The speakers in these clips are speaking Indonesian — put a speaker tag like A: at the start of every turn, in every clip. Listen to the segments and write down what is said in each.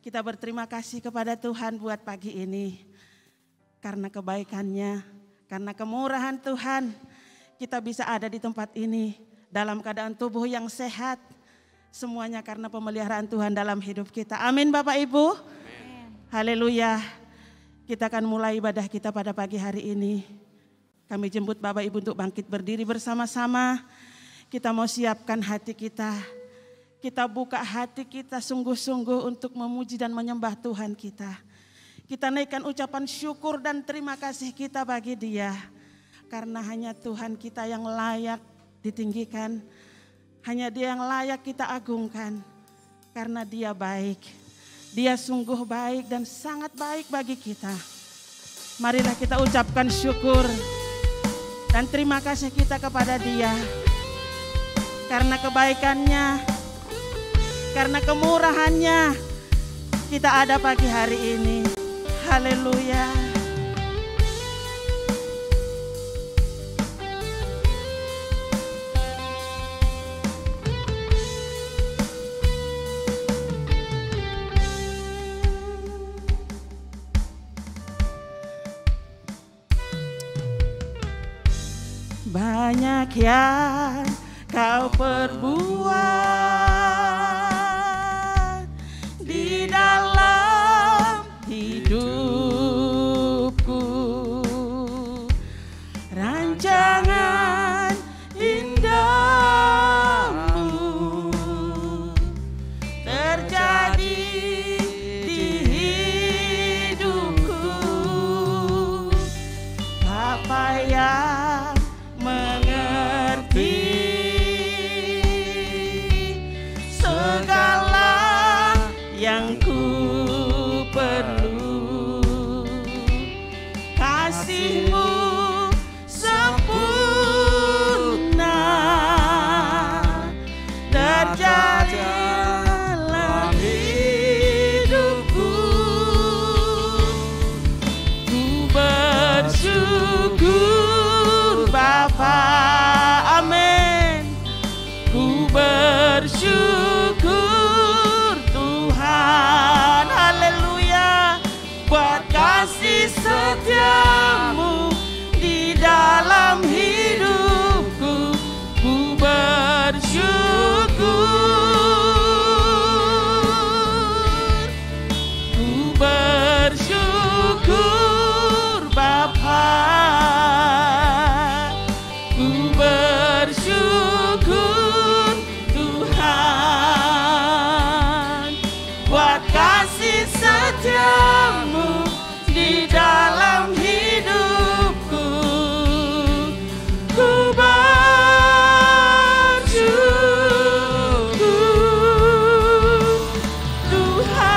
A: Kita berterima kasih kepada Tuhan buat pagi ini. Karena kebaikannya, karena kemurahan Tuhan, kita bisa ada di tempat ini dalam keadaan tubuh yang sehat. Semuanya karena pemeliharaan Tuhan dalam hidup kita. Amin Bapak Ibu. Haleluya. Kita akan mulai ibadah kita pada pagi hari ini. Kami jemput Bapak Ibu untuk bangkit berdiri bersama-sama. Kita mau siapkan hati kita. Kita buka hati kita sungguh-sungguh untuk memuji dan menyembah Tuhan kita. Kita naikkan ucapan syukur dan terima kasih kita bagi Dia. Karena hanya Tuhan kita yang layak ditinggikan. Hanya Dia yang layak kita agungkan. Karena Dia baik. Dia sungguh baik dan sangat baik bagi kita. Marilah kita ucapkan syukur dan terima kasih kita kepada Dia. Karena kebaikannya, karena kemurahannya, kita ada pagi hari ini. Haleluya. Banyak yang kau perbuat di dalam hidupku, rancangan indahmu terjadi di hidupku. Bapa yang mengerti segala yang ku perlu, kasih-Mu sempurna terjadi dalam hidupku. Ku bersyukur Bapa, amin. Ku bersyukur Tuhan, haleluya, buat kasih setia-Mu di dalam hidupku. Ku bersyukur Bapa. Bersyukur Tuhan buat kasih setia-Mu di dalam hidupku. Ku bersyukur Tuhan.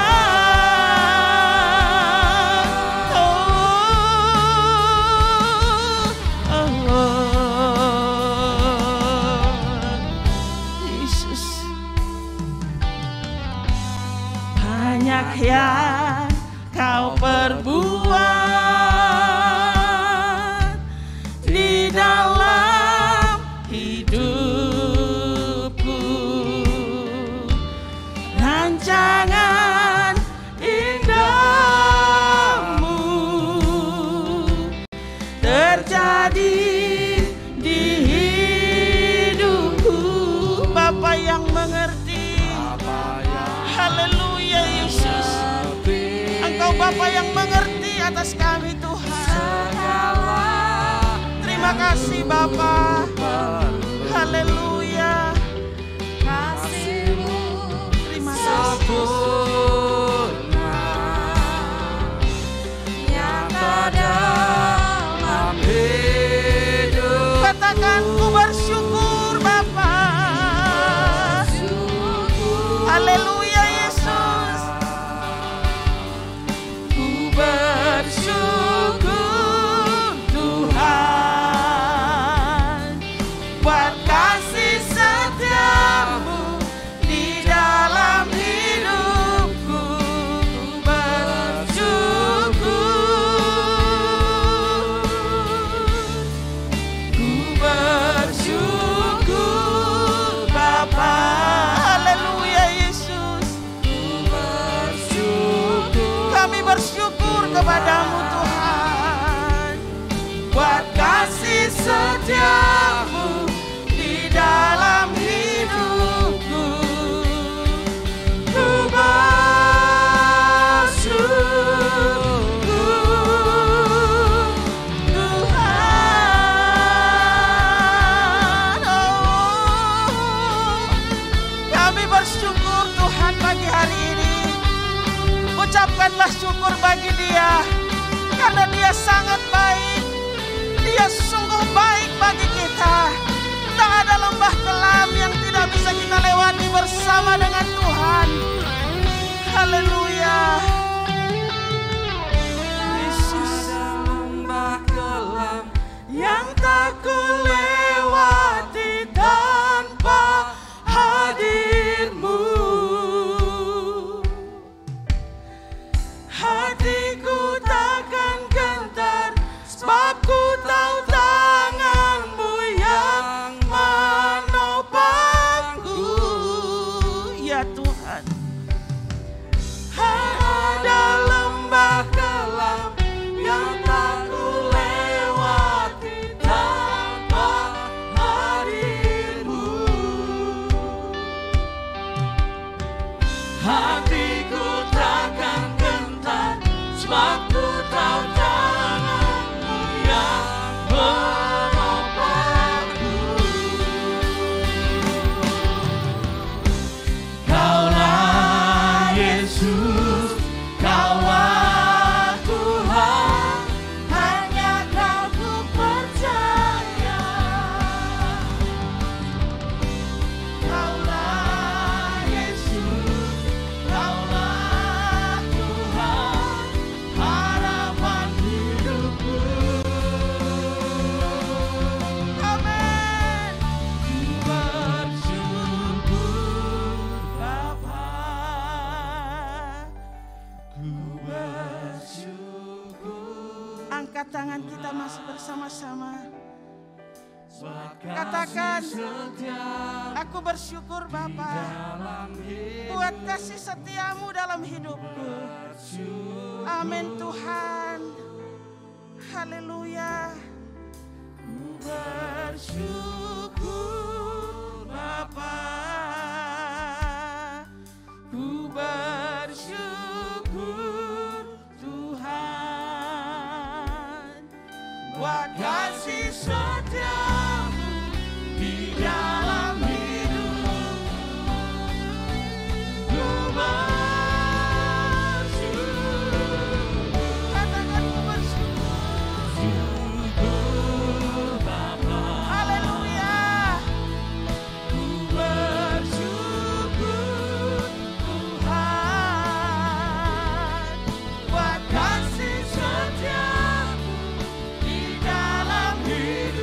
A: Banyak yang kau perbuat di dalam hidupku, rancangan indahmu terjadi di hidupku. Bapa yang mengerti, haleluya Yesus. Engkau Bapa yang mengerti atas kami Tuhan. Terima kasih Bapa. Haleluya.
B: Kasih-Mu
A: Terima kasih.
B: nyata dalam hidup.
A: Katakan ku bersyukur Bapa. Haleluya Yesus. Ku bersyukur Tuhan buat kasih setia-Mu di dalam hidupku. Ku bersyukur, ku bersyukur. bersyukur kepadamu Tuhan, buat kasih setiamu di dalam hidupku. Ku bersyukur Tuhan. Kami bersyukur Tuhan pagi hari ini. Ucapkanlah syukur bagi Dia, karena Dia sangat baik. Dia sungguh baik bagi kita. Tak ada lembah kelam yang tidak bisa kita lewati bersama dengan Tuhan. Haleluya. Yesus,
B: lembah kelam
A: yang tak ku lewati tanpa hadir-Mu. Hatiku takkan gentar, sebab ku tahu tangan-Mu yang menopangku. Ya Tuhan, ada lembah kelam yang tak ku lewati tanpa hadir-Mu. Hatiku takkan gentar, sebab ku tahu tangan-Mu yang menopangku. Kaulah Yesus, Kaulah Tuhan, hanya Kau ku percaya. Kaulah Yesus, Kaulah Tuhan, harapan hidupku. Amin. Ku bersyukur Bapa, ku bersyukur. Angkat tangan kita masih bersama-sama. Katakan, aku bersyukur Bapa buat kasih setiamu dalam hidupku. Amin Tuhan. Haleluya. Ku bersyukur Bapa, ku bersyukur Tuhan, buat kasih setiamu di dalam hidupku. Ku bersyukur. Katakan ku bersyukur Bapa. Haleluya. Ku bersyukur Tuhan, buat kasih setiamu di dalam hidup.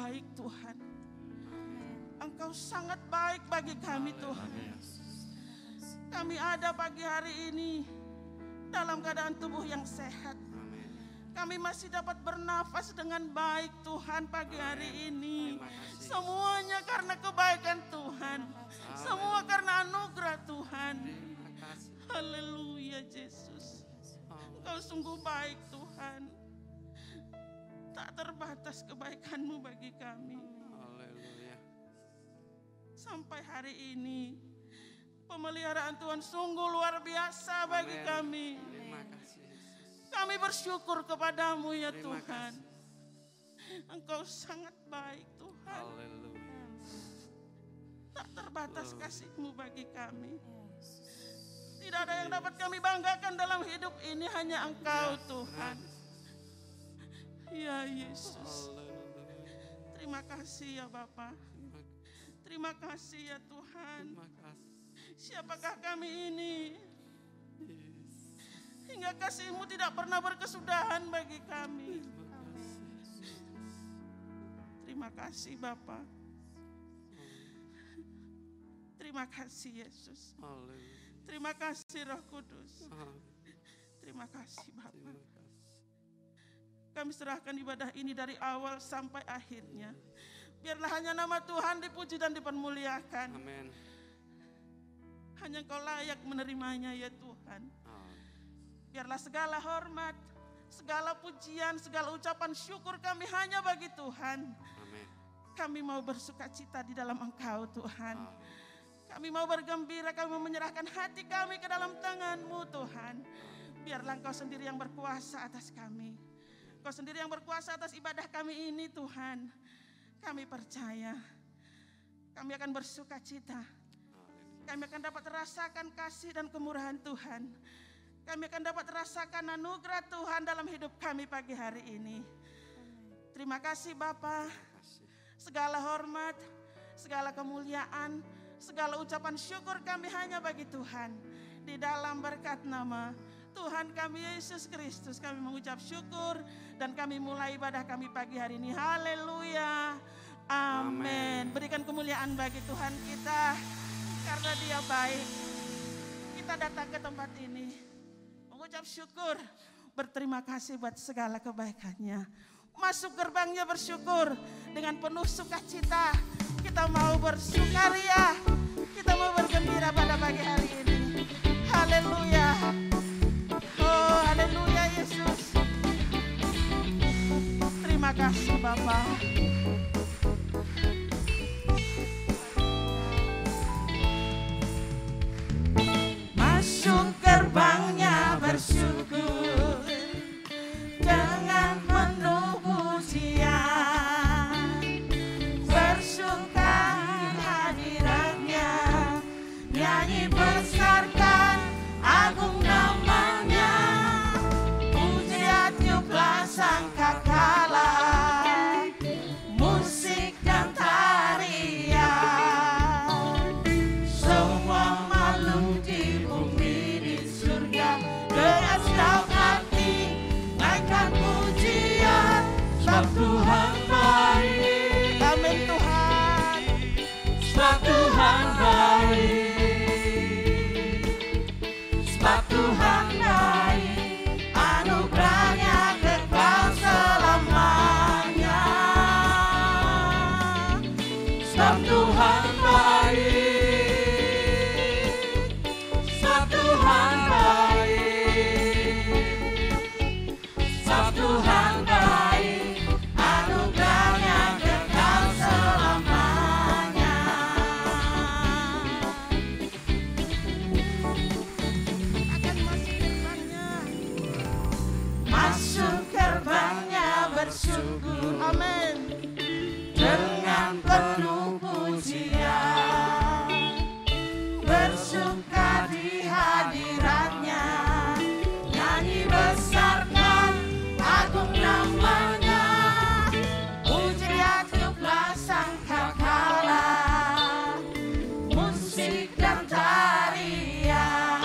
A: baik Tuhan. Engkau sangat baik bagi kami Tuhan. Kami ada pagi hari ini dalam keadaan tubuh yang sehat. Kami masih dapat bernafas dengan baik Tuhan pagi hari ini. Semuanya karena kebaikan Tuhan. Semua karena anugerah Tuhan. Haleluya Yesus. Engkau sungguh baik Tuhan. Tak terbatas kebaikan-Mu bagi kami. Sampai hari ini pemeliharaan Tuhan sungguh luar biasa bagi kami. Kami bersyukur kepadamu ya Tuhan. Engkau sangat baik Tuhan. Tak terbatas kasih-Mu bagi kami. Tidak ada yang dapat kami banggakan dalam hidup ini, hanya Engkau Tuhan. Ya Yesus. Terima kasih ya Bapa. Terima kasih ya Tuhan. Siapakah kami ini? Hingga kasih-Mu tidak pernah berkesudahan bagi kami. Terima kasih Bapa. Terima kasih Yesus. Terima kasih Roh Kudus. Terima kasih Bapa. Kami serahkan ibadah ini dari awal sampai akhirnya. Biarlah hanya nama Tuhan dipuji dan dipermuliakan.
B: Amin.
A: Hanya Engkau layak menerimanya ya Tuhan. Biarlah segala hormat, segala pujian, segala ucapan syukur kami hanya bagi Tuhan.
B: Amin.
A: Kami mau bersukacita di dalam Engkau Tuhan. Kami mau bergembira, kami mau menyerahkan hati kami ke dalam tangan-Mu Tuhan. Biarlah Engkau sendiri yang berkuasa atas kami. Engkau sendiri yang berkuasa atas ibadah kami ini Tuhan. Kami percaya, kami akan bersukacita. Kami akan dapat rasakan kasih dan kemurahan Tuhan. Kami akan dapat rasakan anugerah Tuhan dalam hidup kami pagi hari ini. Terima kasih Bapa. Segala hormat, segala kemuliaan, segala ucapan syukur kami hanya bagi Tuhan. Di dalam berkat nama Tuhan kami Yesus Kristus kami mengucap syukur dan kami mulai ibadah kami pagi hari ini. Haleluya. Amin. Berikan kemuliaan bagi Tuhan kita karena Dia baik. Kita datang ke tempat ini mengucap syukur, berterima kasih buat segala kebaikannya. Masuk gerbangnya bersyukur dengan penuh sukacita. Kita mau bersukaria, kita mau bergembira pada pagi hari ini. Haleluya. Oh, haleluya Yesus. Terima kasih Bapa. Masuk gerbangnya bersyukur dengan penuh pujian, bersuka hadiratnya, nyanyi besarkan agung namanya, pujian tiuplah sangkakala, musik dan tarian, semua makhluk di bumi di surga dengan senang hati naikkan pujian, sebab Tuhan baik. Amin Tuhan. Sebab Tuhan baik. Sebab Tuhan baik. Anugerahnya kekal selamanya. Sebab Tuhan baik. Sebab Tuhan baik. Sebab Tuhan baik. Anugerahnya kekal selamanya. Akan masuk gerbangnya bersyukur. Amin. Dengan penuh pujian, bersuka di hadiratnya, nyanyi besarkan agung namanya, pujian tiuplah sangkakala, musik dan tarian,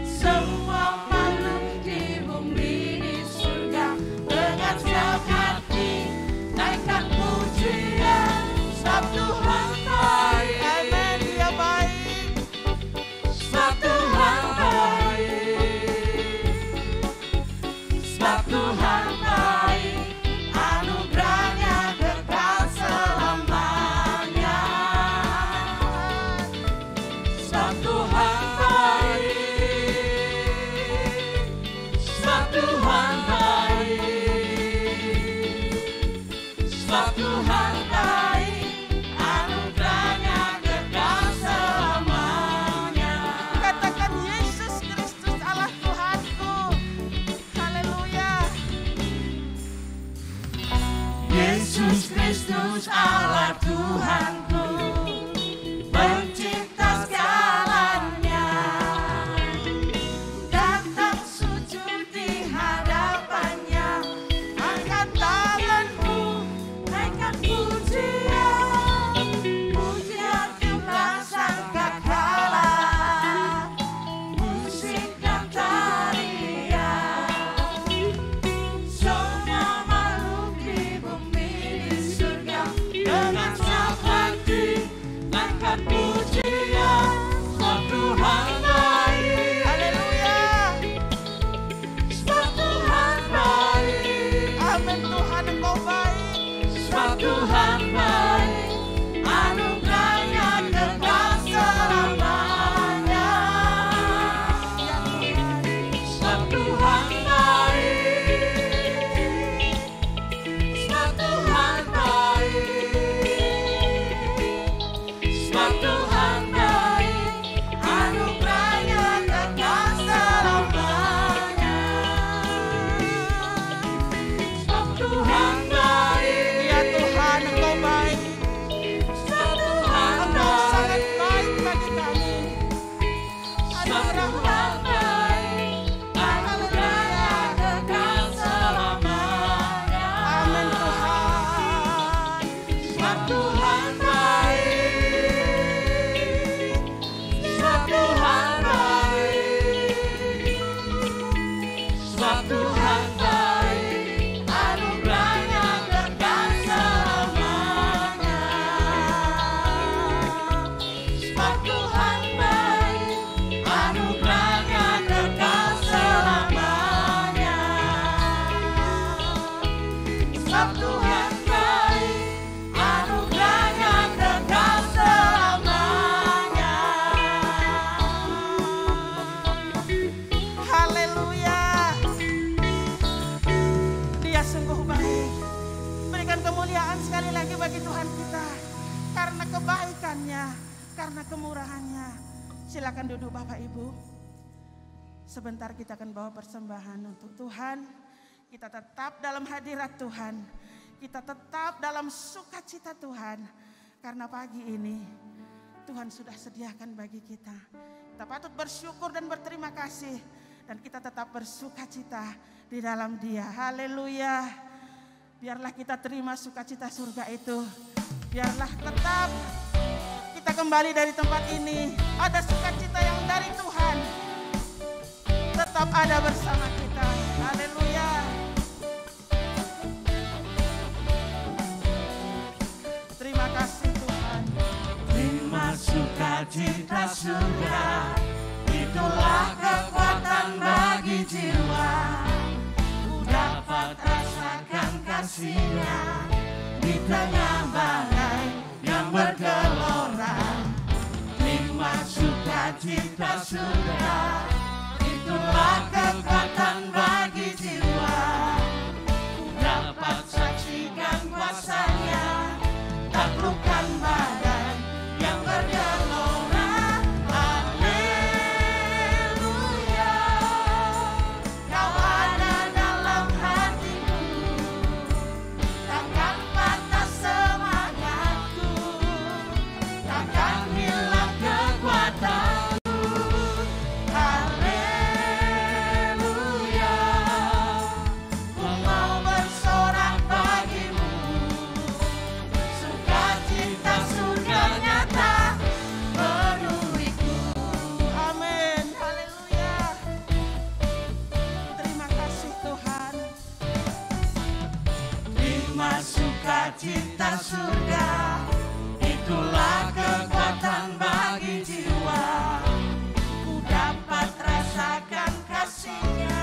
A: semua makhluk di bumi di surga dengan senang hati
B: sebab Tuhan baik, anugerahnya kekal selamanya.
A: Katakan Yesus Kristus Allah Tuhanku. Haleluya.
B: Yesus Kristus Allah Tuhanku, pencipta segalanya. Datang sujud di hadapannya, angkat tanganmu, naikkan pujian, pujian kepada Sang Kakala, musik dan tarian. Semua makhluk di bumi di surga dengan sabati angkat pujian, sebab Tuhan baik.
A: Haleluya.
B: Sebab Tuhan baik,
A: Amin. Tuhan Engkau baik.
B: sebab Tuhan baik, anugerahnya kekal selamanya.
A: Ya Tuhan.
B: Sebab Tuhan baik, sebab Tuhan baik, sebab Tuhan baik, anugerahnya kekal selamanya. Sebab Tuhan baik,
A: Ya Tuhan Engkau baik.
B: sebab Tuhan
A: Engkau sangat
B: baik,
A: baik bagi kami.
B: sebab Tuhan baik, anugerahnya kekal selamanya.
A: Amin Tuhan.
B: Sebab Tuhan baik, sebab Tuhan baik, sebab Tuhan baik, anugerahnya kekal selamanya. Sebab Tuhan baik, anugerahnya kekal selamanya. Sebab Tuhan baik, anugerahnya kekal selamanya.
A: Haleluya. Dia sungguh baik. Berikan kemuliaan sekali lagi bagi Tuhan kita. Karena kebaikannya, karena kemurahannya. Silakan duduk Bapak Ibu. Sebentar kita akan bawa persembahan untuk Tuhan. Kita tetap dalam hadirat Tuhan. Kita tetap dalam sukacita Tuhan. Karena pagi ini Tuhan sudah sediakan bagi kita. Kita patut bersyukur dan berterima kasih. Dan kita tetap bersukacita di dalam Dia. Haleluya. Biarlah kita terima sukacita surga itu. Biarlah tetap kita kembali dari tempat ini. Ada sukacita yang dari Tuhan. Tetap ada bersama kita. Haleluya. Terima kasih Tuhan.
B: Terima sukacita surga, itulah kekuatan bagi jiwa. Ku dapat rasakan kasih-Nya di tengah badai yang bergelora. Terima sukacita surga, itulah kekuatan bagi jiwa. Ku dapat saksikan kuasa-Nya, taklukkan badai yang bergelora. Haleluya, Kau ada dalam hatiku, takkan patah semangatku, takkan hilang kekuatanku. Haleluya, ku mau bersorak bagimu, sukacita surga nyata penuhiku.
A: Amin. Haleluya. Terima kasih Tuhan.
B: Terima sukacita surga, itulah kekuatan bagi jiwa. Ku dapat rasakan kasih-Nya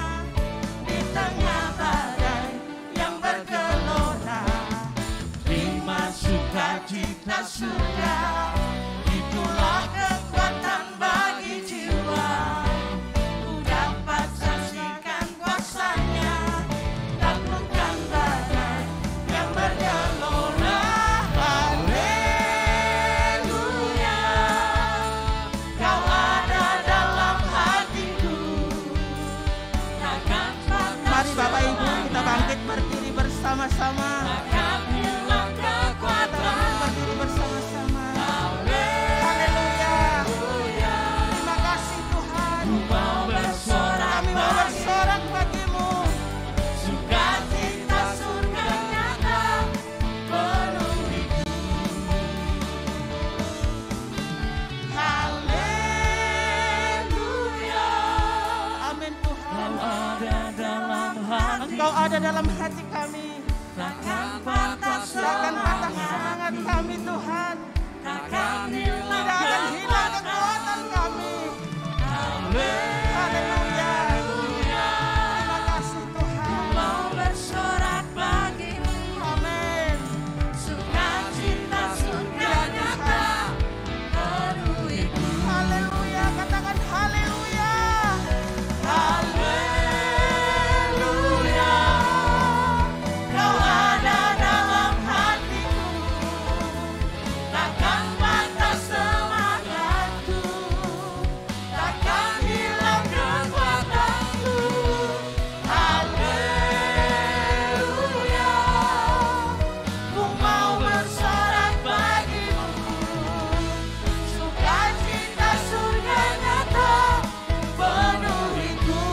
B: di tengah badai yang bergelora. Terima sukacita surga, itulah kekuatan bagi jiwa. Ku dapat saksikan kuasa-Nya, taklukkan badai yang bergelora.
A: bersama-sama.
B: Takkan hilang kekuatan.
A: Berdiri bersama-sama.
B: Haleluya.
A: Terima kasih Tuhan.
B: Mau bersorak
A: Kami mau bersorak bagimu.
B: sukacita surga nyata penuhiku. Haleluya.
A: Amin Tuhan.
B: Kau ada dalam hati,
A: Engkau ada dalam hati kami.
B: takkan patah
A: Takkan patah
B: semangat,
A: semangat kami Tuhan.
B: takkan hilang
A: Tidak akan hilang kekuatan kami. Haleluya. Terima kasih Tuhan.
B: Mau bersorak bagimu,
A: Amin.
B: sukacita surga nyata penuhiku.
A: Haleluya. Katakan haleluya.
B: Haleluya, kau ada dalam hatiku, takkan patah semangatku, takkan hilang kekuatanku. Haleluya, ku mau bersorak bagimu, sukacita surga nyata penuhiku.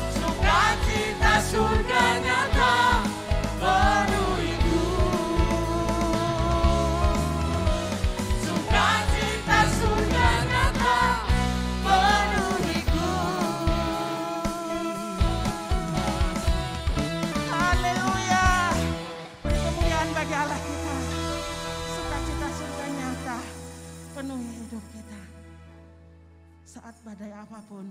B: Sukacita surga nyata penuhiku. Sukacita surga nyata penuhiku.
A: Haleluya. Beri kemuliaan bagi Allah kita. Sukacita surga nyata penuhi hidup kita. Saat badai apapun,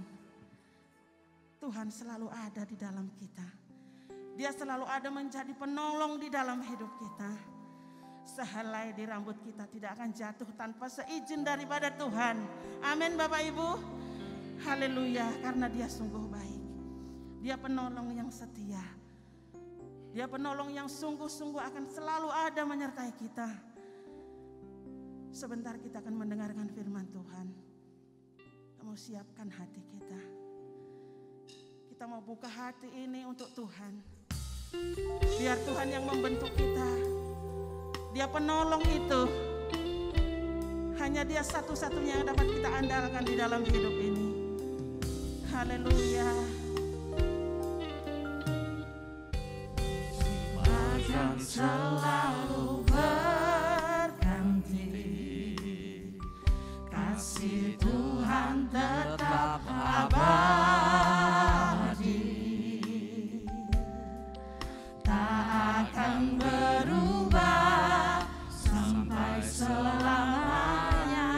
A: Tuhan selalu ada di dalam kita. Dia selalu ada menjadi penolong di dalam hidup kita. Sehelai di rambut kita tidak akan jatuh tanpa seizin daripada Tuhan. Amin Bapak Ibu. Haleluya, karena Dia sungguh baik. Dia penolong yang setia. Dia penolong yang sungguh-sungguh akan selalu ada menyertai kita. Sebentar kita akan mendengarkan firman Tuhan. Kamu siapkan hati kita. Kita mau buka hati ini untuk Tuhan. Biar Tuhan yang membentuk kita. Dia penolong itu. Hanya Dia satu-satunya yang dapat kita andalkan di dalam hidup ini. Haleluya.
B: Akan selalu berganti, kasih Tuhan tetap abadi, tak akan berubah sampai selamanya.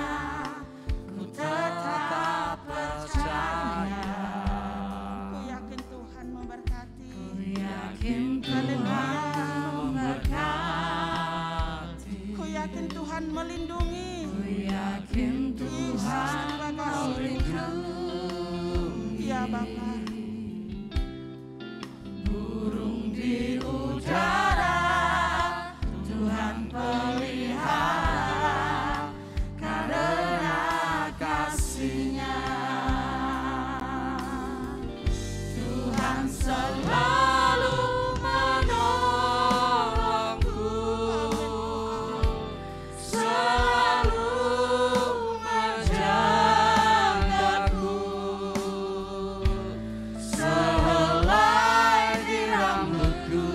B: Ku tetap percaya,
A: Ku yakin Tuhan memberkati.
B: ku yakin Tuhan memberkati.
A: Ku yakin Tuhan melindungi.
B: Ku yakin Tuhan melindungi.
A: Ya Bapa.
B: Burung di udara Tuhan pelihara karena kasih-Nya. Tuhan selalu menolongku, selalu menjagaku. Sehelai di rambutku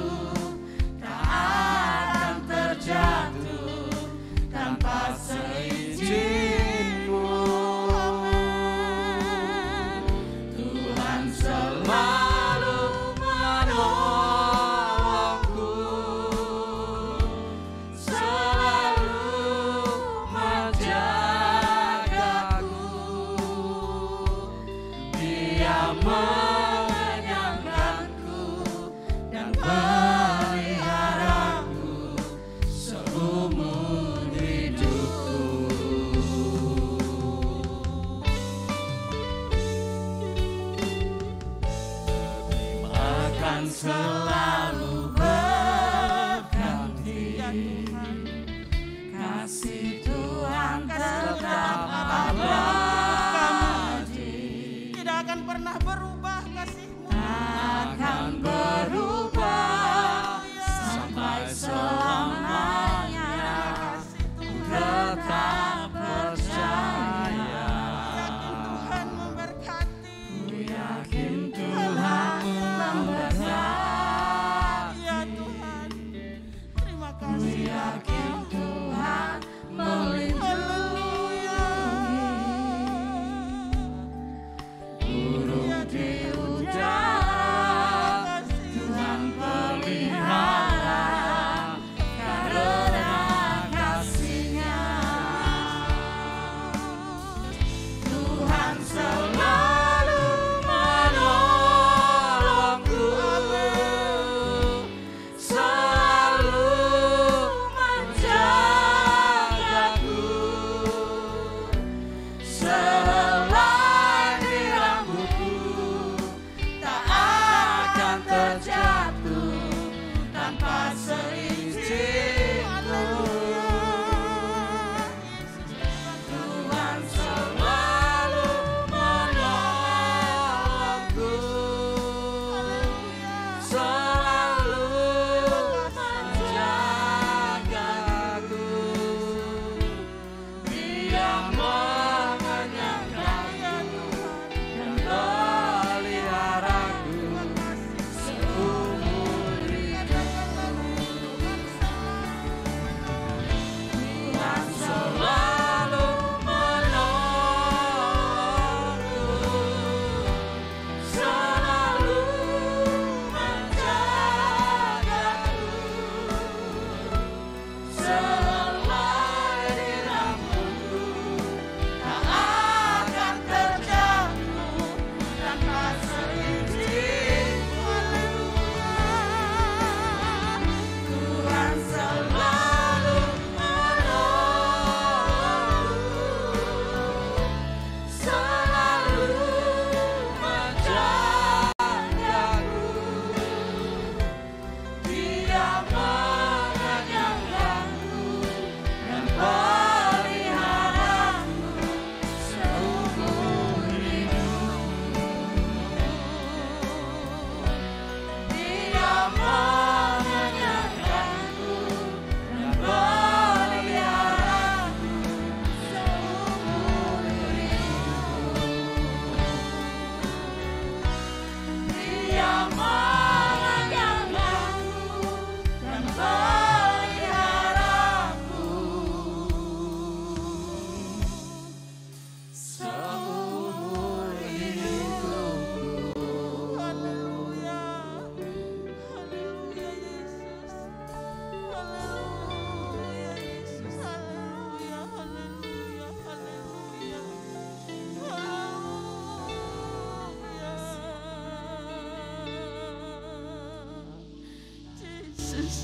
B: tak akan terjatuh tanpa seizin-Mu. Tuhan selalu menolongku, selalu menjagaku. Dia mengenyangkanku dan peliharaku seumur hidupku. Akan selalu berganti,
A: Ya Tuhan.
B: kasih Tuhan tetap
A: Kami
B: abadi,
A: tidak akan pernah berubah kasih-Mu.
B: akan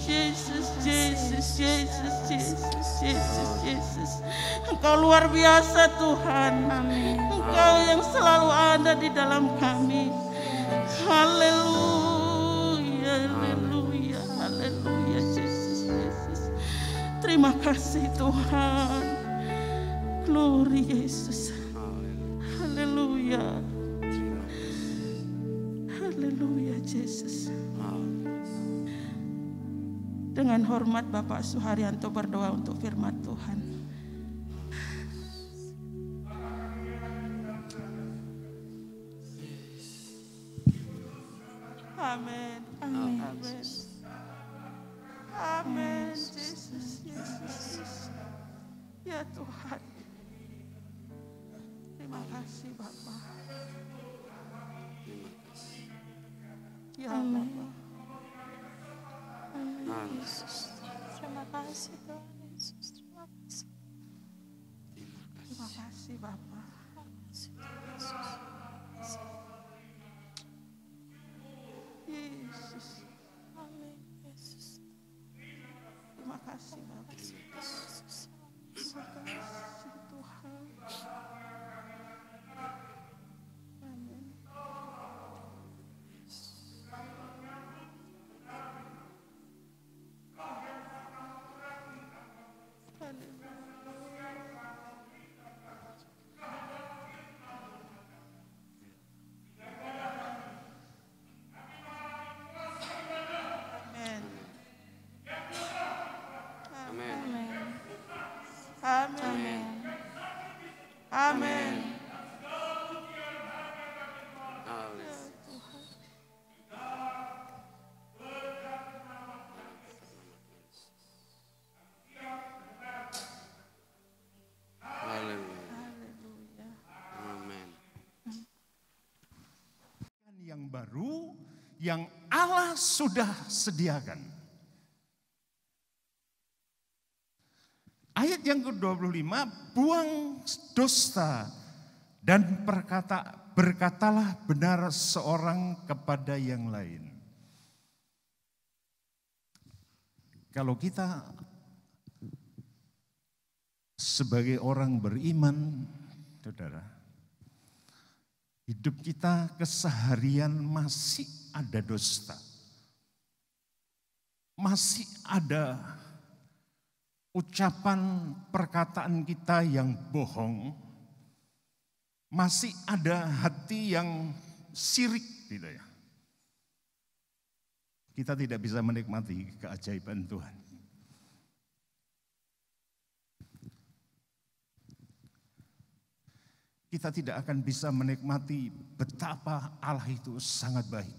A: Yesus, Yesus, Yesus, Yesus, Yesus, Yesus. Engkau luar biasa Tuhan. Engkau yang selalu ada di dalam kami. Haleluya, haleluya, haleluya, Yesus, Yesus. Terima kasih Tuhan. Glory Yesus. Haleluya. Haleluya Yesus. Dengan hormat Bapak Suharyanto berdoa untuk firman Tuhan. Amin. Amin. Amin. Amin. Yesus, Yesus. Ya Tuhan. Terima kasih Bapak. Ya Bapak.
C: Yesus, terima kasih Tuhan Yesus, terima kasih.
A: Terima kasih Bapak. Yesus.
C: Amin Yesus.
A: Terima kasih Bapak. Terima kasih Tuhan. Amin. Amin. Amin.
D: Yang baru yang Allah sudah sediakan. Ayat yang ke-25, buang dusta dan berkatalah benar seorang kepada yang lain. Kalau kita sebagai orang beriman, saudara, hidup kita keseharian masih ada dusta. Masih ada ucapan perkataan kita yang bohong. Masih ada hati yang sirik gitu ya. Kita tidak bisa menikmati keajaiban Tuhan. Kita tidak akan bisa menikmati betapa Allah itu sangat baik.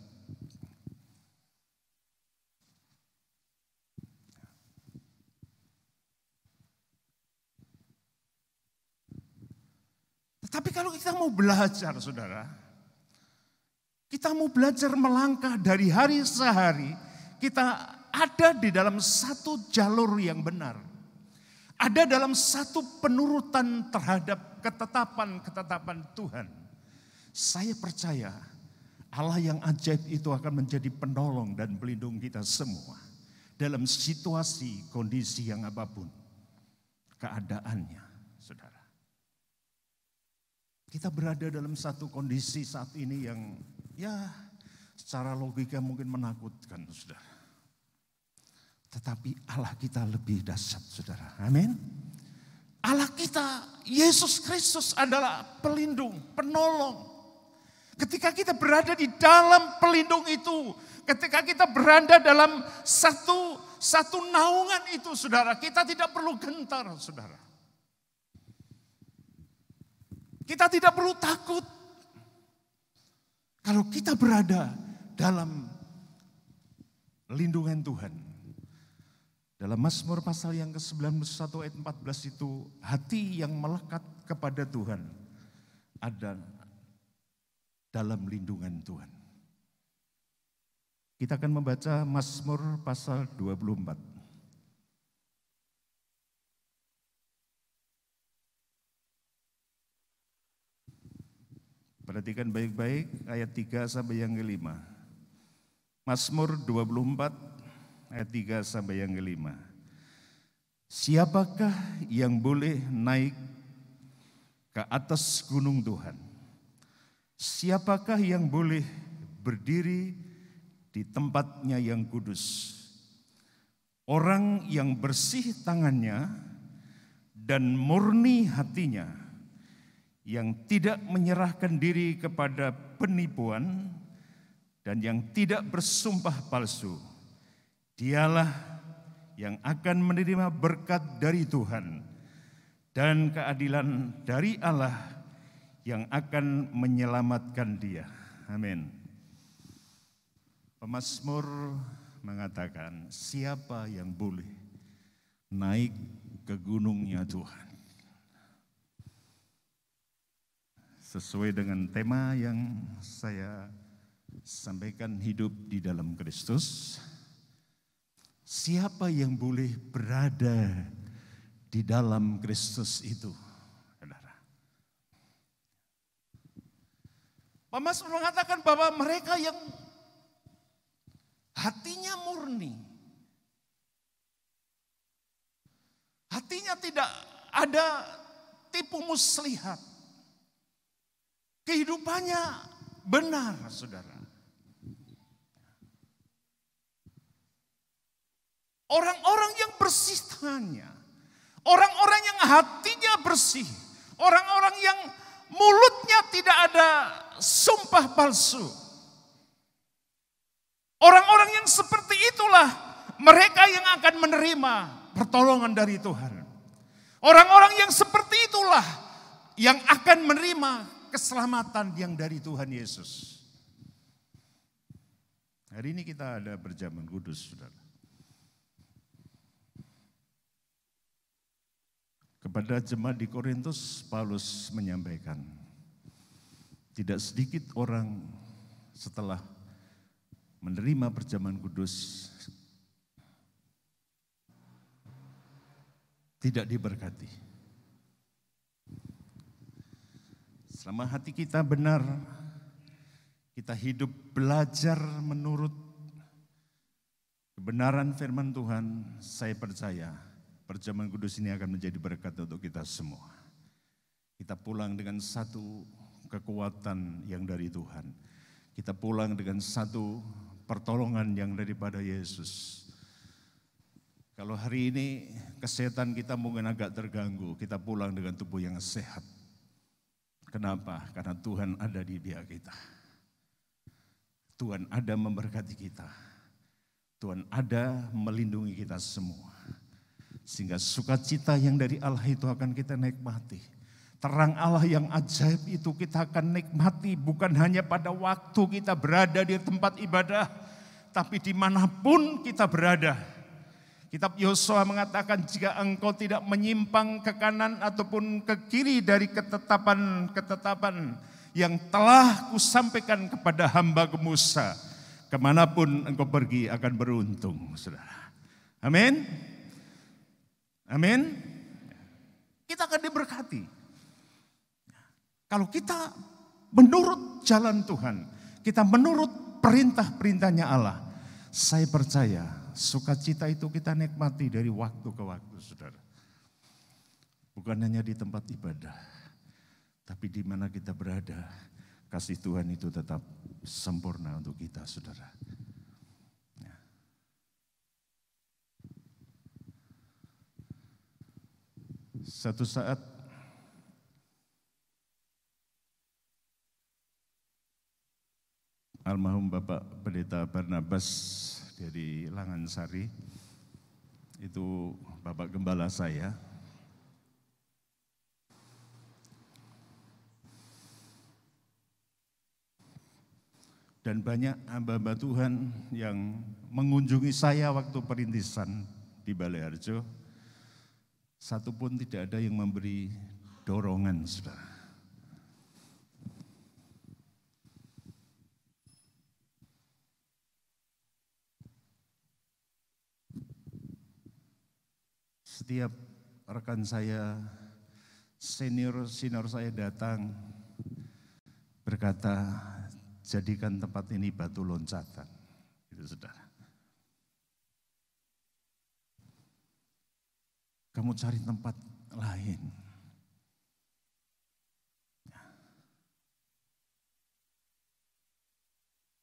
D: Tetapi kalau kita mau belajar, saudara, kita mau belajar melangkah dari hari sehari, kita ada di dalam satu jalur yang benar. Ada dalam satu penurutan terhadap ketetapan-ketetapan Tuhan. Saya percaya Allah yang ajaib itu akan menjadi penolong dan pelindung kita semua. Dalam situasi, kondisi yang apapun keadaannya, saudara. Kita berada dalam satu kondisi saat ini yang ya secara logika mungkin menakutkan, saudara. Tetapi Allah kita lebih dahsyat, saudara. Amin. Allah kita, Yesus Kristus adalah pelindung, penolong. Ketika kita berada di dalam pelindung itu, ketika kita berada dalam satu naungan itu, saudara, kita tidak perlu gentar, saudara. Kita tidak perlu takut. Kalau kita berada dalam lindungan Tuhan. Dalam Mazmur pasal yang ke-91 ayat 14 itu, hati yang melekat kepada Tuhan ada dalam lindungan Tuhan. Kita akan membaca Mazmur pasal 24. Perhatikan baik-baik ayat 3 sampai yang ke-5. Mazmur 24 ayat 3 sampai yang ke-5. Siapakah yang boleh naik ke atas gunung Tuhan? Siapakah yang boleh berdiri di tempatnya yang kudus? Orang yang bersih tangannya dan murni hatinya, yang tidak menyerahkan diri kepada penipuan dan yang tidak bersumpah palsu. Dialah yang akan menerima berkat dari Tuhan dan keadilan dari Allah yang akan menyelamatkan dia. Amin. Pemazmur mengatakan, siapa yang boleh naik ke gunungnya Tuhan? Sesuai dengan tema yang saya sampaikan, hidup di dalam Kristus. Siapa yang boleh berada di dalam Kristus itu? Saudara. Pemazmur mengatakan bahwa mereka yang hatinya murni, hatinya tidak ada tipu muslihat, kehidupannya benar, saudara. Orang-orang yang bersih tangannya, orang-orang yang hatinya bersih, orang-orang yang mulutnya tidak ada sumpah palsu. Orang-orang yang seperti itulah mereka yang akan menerima pertolongan dari Tuhan. Orang-orang yang seperti itulah yang akan menerima keselamatan yang dari Tuhan Yesus. Hari ini kita ada berjaman kudus, saudara. Kepada jemaat di Korintus, Paulus menyampaikan, tidak sedikit orang setelah menerima perjamuan kudus tidak diberkati. Selama hati kita benar, kita hidup belajar menurut kebenaran firman Tuhan, saya percaya perjamuan kudus ini akan menjadi berkat untuk kita semua. Kita pulang dengan satu kekuatan yang dari Tuhan. Kita pulang dengan satu pertolongan yang daripada Yesus. Kalau hari ini kesehatan kita mungkin agak terganggu, kita pulang dengan tubuh yang sehat. Kenapa? Karena Tuhan ada di pihak kita. Tuhan ada memberkati kita. Tuhan ada melindungi kita semua. Sehingga sukacita yang dari Allah itu akan kita nikmati. Terang Allah yang ajaib itu kita akan nikmati bukan hanya pada waktu kita berada di tempat ibadah, tapi dimanapun kita berada. Kitab Yosua mengatakan, jika engkau tidak menyimpang ke kanan ataupun ke kiri dari ketetapan-ketetapan yang telah kusampaikan kepada hamba-Ku Musa, kemanapun engkau pergi akan beruntung, saudara. Amin. Amin. Kita akan diberkati. Kalau kita menurut jalan Tuhan, kita menurut perintah-perintahnya Allah, saya percaya sukacita itu kita nikmati dari waktu ke waktu, saudara. Bukan hanya di tempat ibadah, tapi di mana kita berada, kasih Tuhan itu tetap sempurna untuk kita, saudara. Satu saat almarhum Bapak Pendeta Barnabas dari Langansari, itu Bapak Gembala saya. Dan banyak hamba-hamba Tuhan yang mengunjungi saya waktu perintisan di Balai Harjo. Satu pun tidak ada yang memberi dorongan, saudara. Setiap rekan saya, senior saya datang berkata, jadikan tempat ini batu loncatan. Itu saudara. kamu cari tempat lain.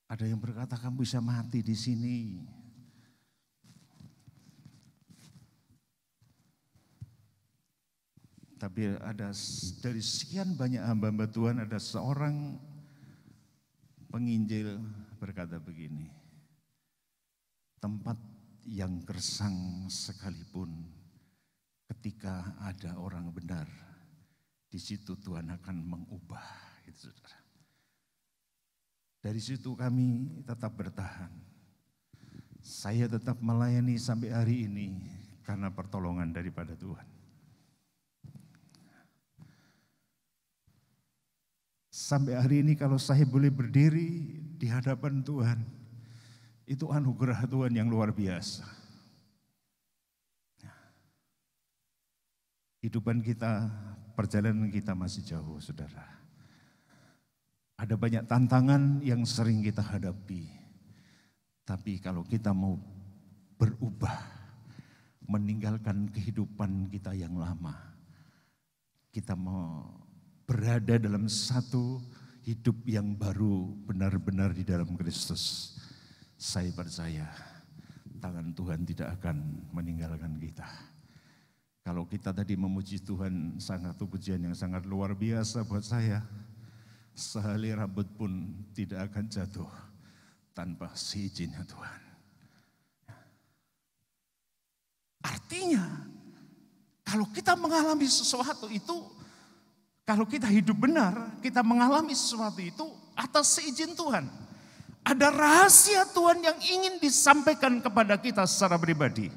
D: Ada yang berkata kamu bisa mati di sini. Tapi ada dari sekian banyak hamba-hamba Tuhan, ada seorang penginjil berkata begini, tempat yang gersang sekalipun ketika ada orang benar, di situ Tuhan akan mengubah. Itu, saudara. Dari situ kami tetap bertahan. Saya tetap melayani sampai hari ini karena pertolongan daripada Tuhan. Sampai hari ini kalau saya boleh berdiri di hadapan Tuhan, itu anugerah Tuhan yang luar biasa. Kehidupan kita, perjalanan kita masih jauh, saudara. Ada banyak tantangan yang sering kita hadapi. Tapi kalau kita mau berubah, meninggalkan kehidupan kita yang lama, kita mau berada dalam satu hidup yang baru, benar-benar di dalam Kristus. Saya percaya tangan Tuhan tidak akan meninggalkan kita. Kalau kita tadi memuji Tuhan, satu pujian yang sangat luar biasa buat saya. Sehelai rambut pun tidak akan jatuh tanpa seizinnya Tuhan. Artinya, kalau kita mengalami sesuatu itu, kalau kita hidup benar, kita mengalami sesuatu itu atas seizin Tuhan. Ada rahasia Tuhan yang ingin disampaikan kepada kita secara pribadi.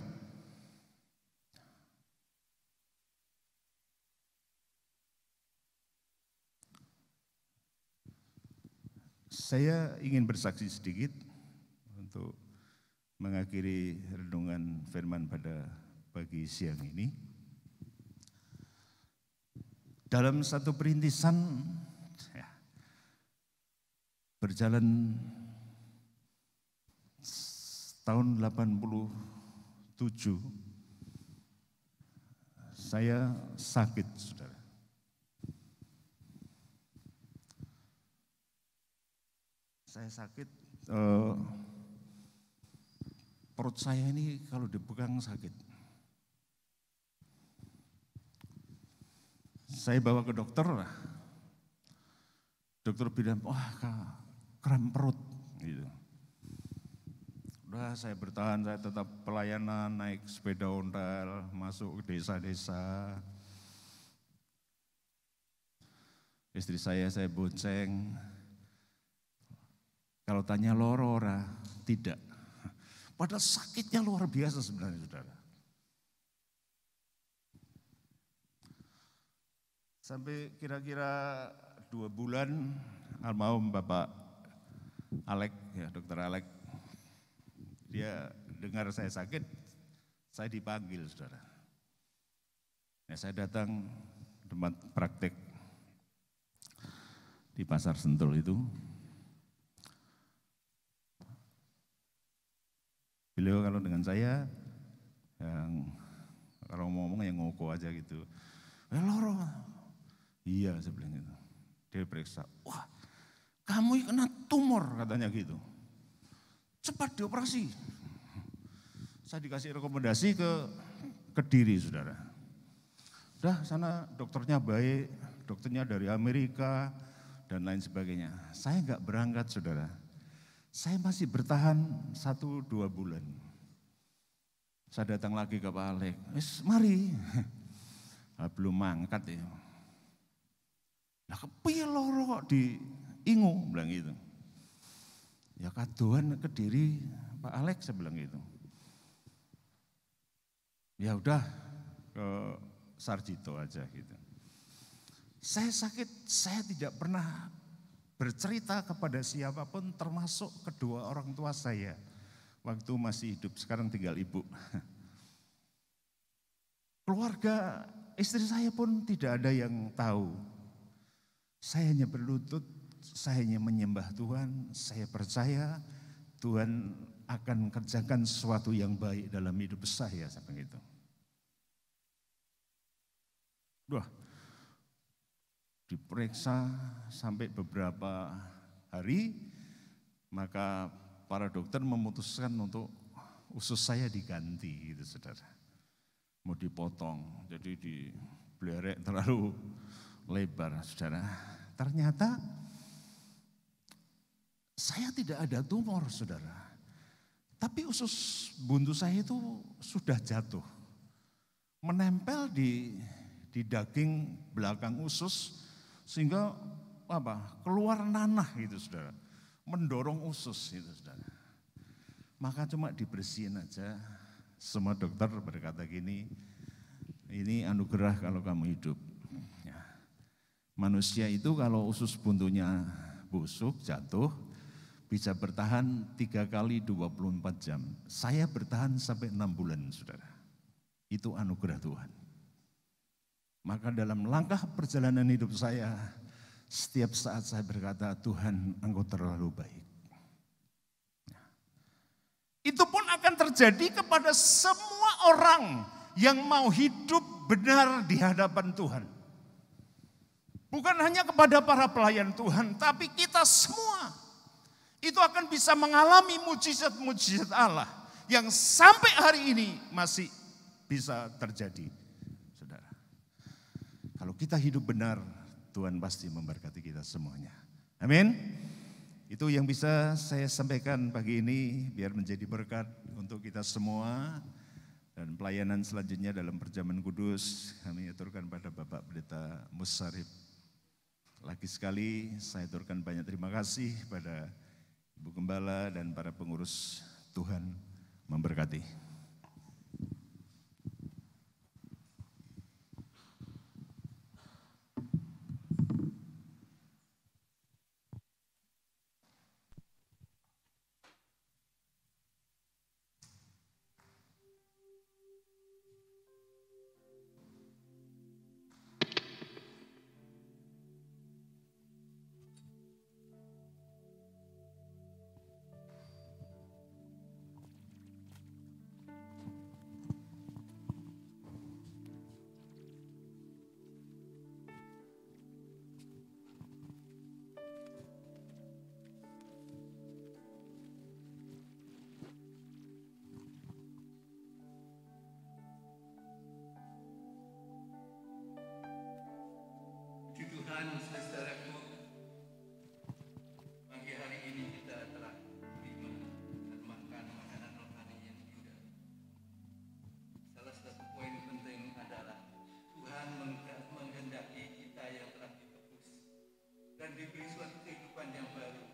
D: Saya ingin bersaksi sedikit untuk mengakhiri renungan firman pada pagi siang ini. Dalam satu perintisan berjalan tahun 87, saya sakit, saudara. Saya sakit, perut saya ini kalau dipegang sakit. Saya bawa ke dokter lah. Dokter bilang, wah kram perut. Gitu. Udah saya bertahan, saya tetap pelayanan, naik sepeda ontel, masuk ke desa-desa. Istri saya bonceng. Kalau tanya loro ora, tidak. Padahal sakitnya luar biasa sebenarnya, saudara. Sampai kira-kira 2 bulan, almarhum Bapak Alek, ya Dokter Alek, dia dengar saya sakit, saya dipanggil, saudara. Ya, saya datang tempat praktek di Pasar Sentul itu. Beliau kalau dengan saya, yang kalau ngomong yang ngoko aja gitu. Loro, iya saya bilang gitu. Dia periksa, wah kamu kena tumor katanya gitu. Cepat dioperasi. Saya dikasih rekomendasi ke Kediri, saudara. Udah sana dokternya baik, dokternya dari Amerika dan lain sebagainya. Saya enggak berangkat, saudara. Saya masih bertahan 1-2 bulan. Saya datang lagi ke Pak Alek, mari. Belum mangkat ya. Lah kepiye loro kok diingu, bilang gitu. Ya kaduan Kediri Pak Alek, saya bilang gitu. Ya udah ke Sarjito aja gitu. Saya sakit, saya tidak pernah bercerita kepada siapapun termasuk kedua orang tua saya. Waktu masih hidup, sekarang tinggal ibu. Keluarga istri saya pun tidak ada yang tahu. Saya hanya berlutut, saya hanya menyembah Tuhan, saya percaya Tuhan akan kerjakan sesuatu yang baik dalam hidup saya, seperti itu. Wah, diperiksa sampai beberapa hari, maka para dokter memutuskan untuk usus saya diganti gitu saudara. Mau dipotong, jadi dibelerek terlalu lebar saudara. Ternyata saya tidak ada tumor saudara. Tapi usus buntu saya itu sudah jatuh. Menempel di daging belakang usus sehingga keluar nanah gitu saudara. Mendorong usus gitu saudara. Maka cuma dibersihin aja. Semua dokter berkata gini, ini anugerah kalau kamu hidup. Ya. Manusia itu kalau usus buntunya busuk, jatuh, bisa bertahan 3 kali 24 jam. Saya bertahan sampai 6 bulan, saudara. Itu anugerah Tuhan. Maka dalam langkah perjalanan hidup saya, setiap saat saya berkata, Tuhan Engkau terlalu baik. Itu pun akan terjadi kepada semua orang yang mau hidup benar di hadapan Tuhan. Bukan hanya kepada para pelayan Tuhan, tapi kita semua. Itu akan bisa mengalami mujizat-mujizat Allah yang sampai hari ini masih bisa terjadi. Saudara, kalau kita hidup benar, Tuhan pasti memberkati kita semuanya. Amin. Itu yang bisa saya sampaikan pagi ini, biar menjadi berkat untuk kita semua. Dan pelayanan selanjutnya dalam perjamuan kudus, kami aturkan pada Bapak Pendeta Musarif. Lagi sekali saya aturkan banyak terima kasih pada Ibu Gembala dan para pengurus. Tuhan memberkati.
E: Tuhan, saudaraku, pagi hari ini kita telah terima dan makan makanan rohani yang indah. Salah satu poin penting adalah Tuhan menghendaki kita yang telah ditebus dan diberi suatu kehidupan yang baru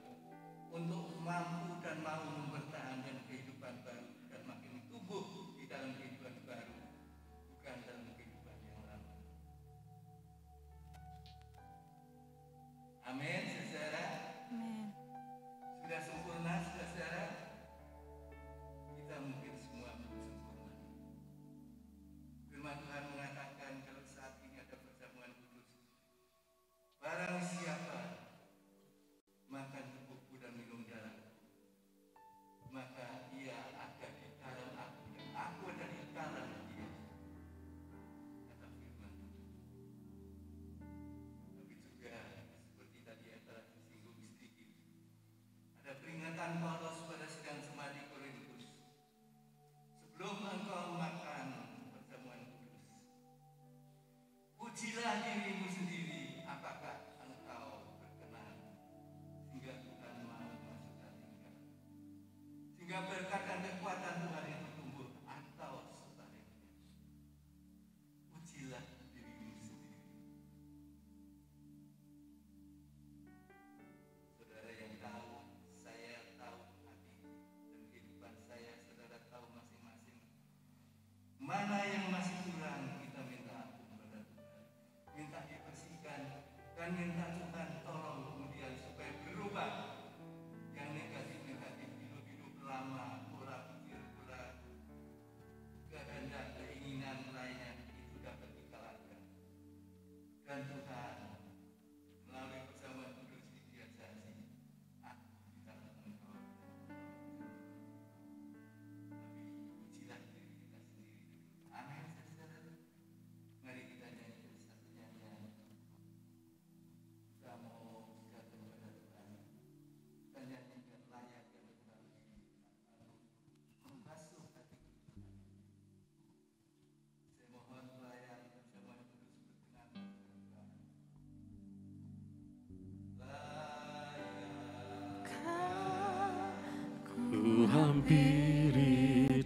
E: untuk mampu dan mau mempertahankan kehidupan baru dan makin tumbuh di dalam kehidupan baru, bukan dalam kehidupan yang lama. Amin, saudara.
C: Amin.
E: Sudah sempurna, saudara. Kita mungkin semua belum sempurna. Firman Tuhan mengatakan kalau saat ini ada perjamuan kudus, barang siapa makan tubuhku dan minum darahku, maka ia ada di dalam aku dan aku ada di dalam dia. Kata firman Tuhan. Tapi juga seperti tadi yang telah disinggung sedikit, ada peringatan Paulus pada sidang semadi Korintus. Sebelum engkau makan perjamuan kudus, ujilah dirimu sendiri apakah engkau berkenan, sehingga Tuhan mau memasukkan engkau, sehingga berkat dan kekuatan Tuhan itu tumbuh atau sebaliknya. Ujilah dirimu sendiri. Saudara yang tahu, saya tahu,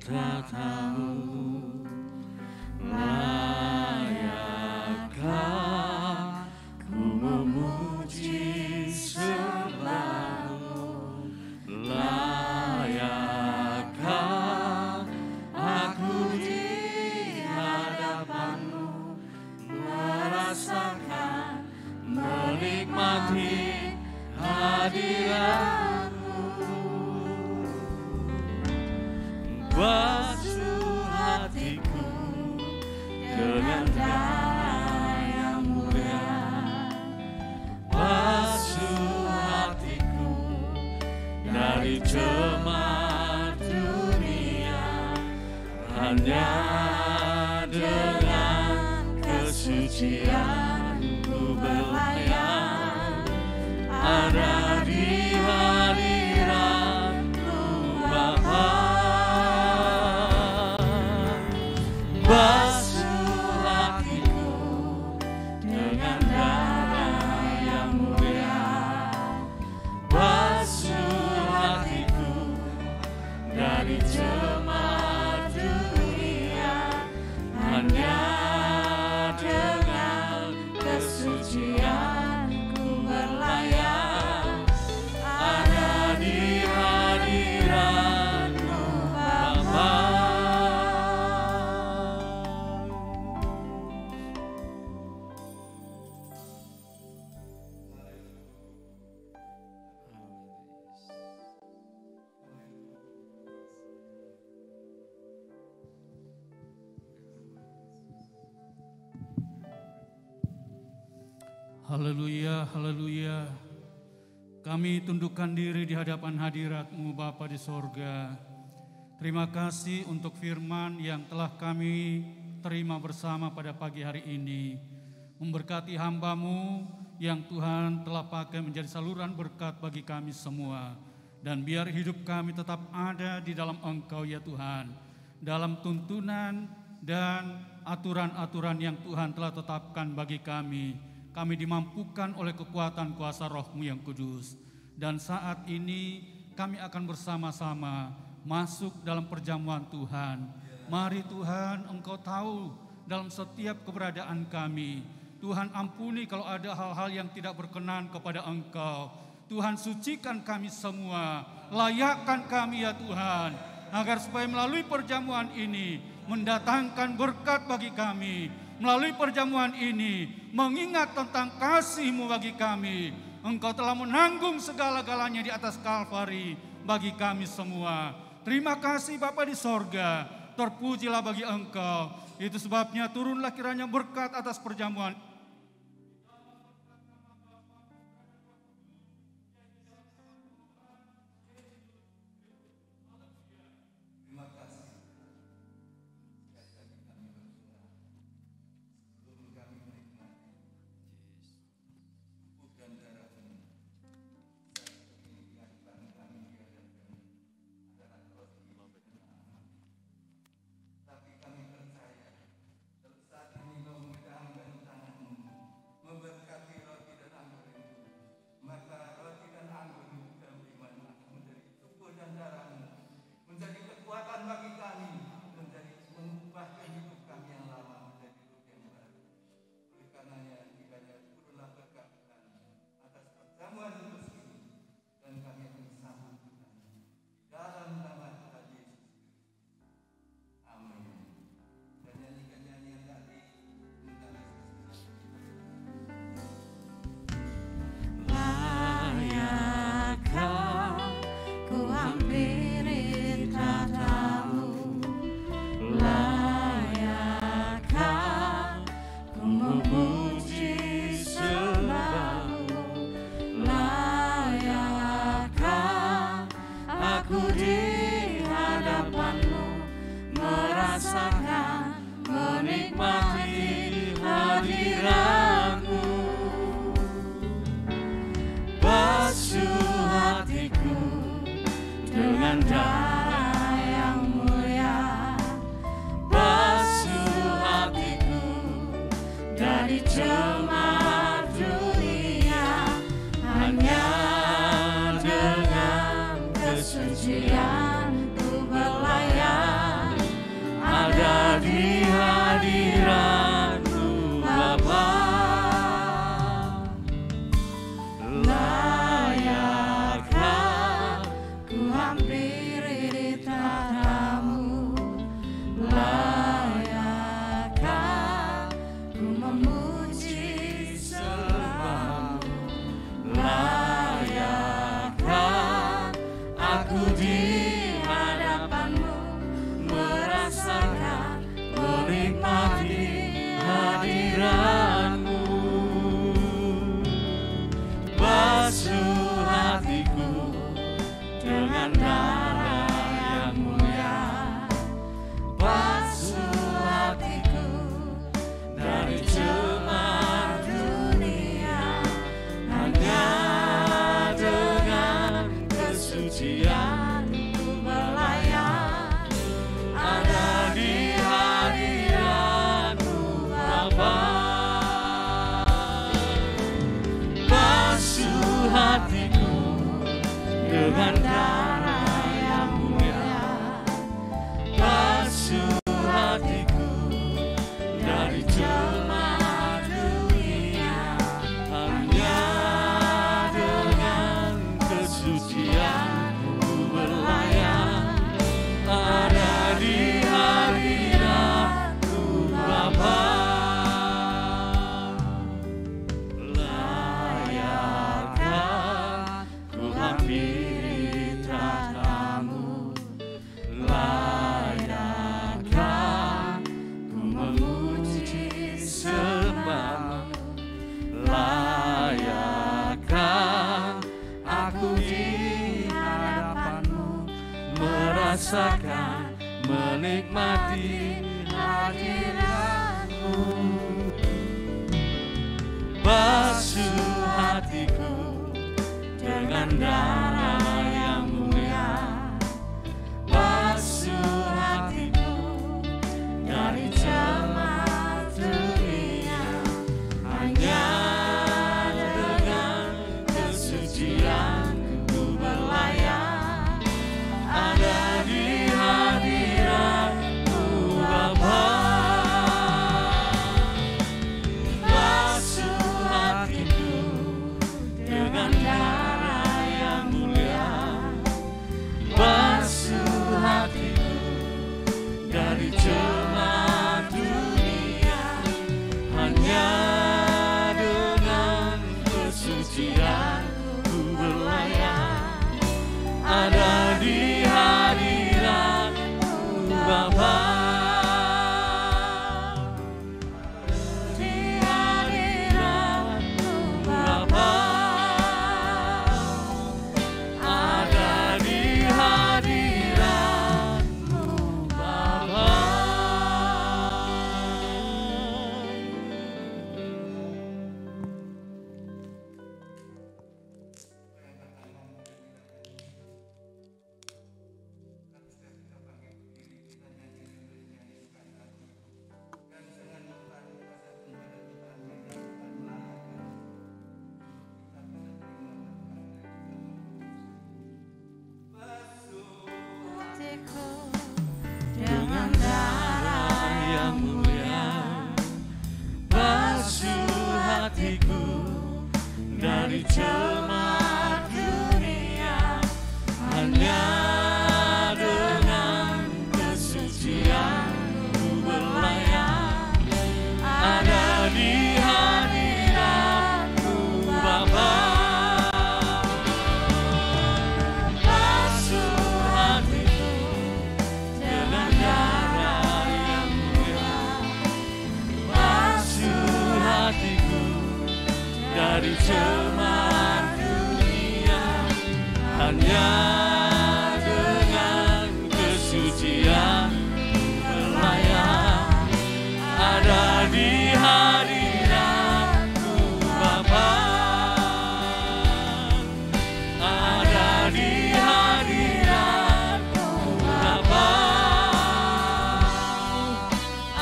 B: kita tahu layakkah ku memuji selalu, layakkah aku di hadapanmu merasakan, menikmati hadiratmu. Basuh hatiku dengan darah yang mulia, basuh hatiku dari cemar dunia, hanya dengan kesucian ku berlayar, ada di hadirat-Mu Bapa. Basuh hatiku dengan darah yang mulia, basuh hatiku dari cemar dunia, hanya dengan kesucian ku berlayar, ada di hadirat-Mu Bapa.
F: Haleluya, haleluya. Kami tundukkan diri di hadapan hadirat-Mu Bapa di sorga. Terima kasih untuk firman yang telah kami terima bersama pada pagi hari ini. Memberkati hamba-Mu yang Tuhan telah pakai menjadi saluran berkat bagi kami semua. Dan biar hidup kami tetap ada di dalam Engkau ya Tuhan. Dalam tuntunan dan aturan-aturan yang Tuhan telah tetapkan bagi kami. Kami dimampukan oleh kekuatan kuasa Roh-Mu yang kudus. Dan saat ini kami akan bersama-sama masuk dalam perjamuan Tuhan. Mari Tuhan, Engkau tahu dalam setiap keberadaan kami. Tuhan ampuni kalau ada hal-hal yang tidak berkenan kepada Engkau. Tuhan sucikan kami semua, layakkan kami ya Tuhan. Agar supaya melalui perjamuan ini mendatangkan berkat bagi kami. Melalui perjamuan ini mengingat tentang kasih-Mu bagi kami. Engkau telah menanggung segala-galanya di atas Kalvari bagi kami semua. Terima kasih Bapa di sorga, terpujilah bagi Engkau. Itu sebabnya turunlah kiranya berkat atas perjamuan.
B: rasakan menikmati hadirat-Mu. Basuh hatiku dengan darah yang mulia, basuh hatiku dari cemas dunia. Hanya dengan kesucian ku berlayar, ada di hadirat-Mu Bapa. Basuh hatiku dengan darah yang mulia, basuh hatiku dari cemas dunia. Hanya dengan kesucian ku berlayar, ada di hadirat-Mu Bapa. Di hadirat-Mu Bapa, ada di hadirat-Mu Bapa.
C: hatiku
B: Dengan darah yang mulia, basuh hatiku dari cemas dunia. Hanya dengan kesucian ku berlayar, ada di hadirat-Mu Bapa. Basuh hatiku dengan darah yang mulia, basuh hatiku dari cemas dunia. Hanya dengan kesucian berlayar, ada di hadirat-Mu Bapa. Ada di hadirat-Mu Bapa.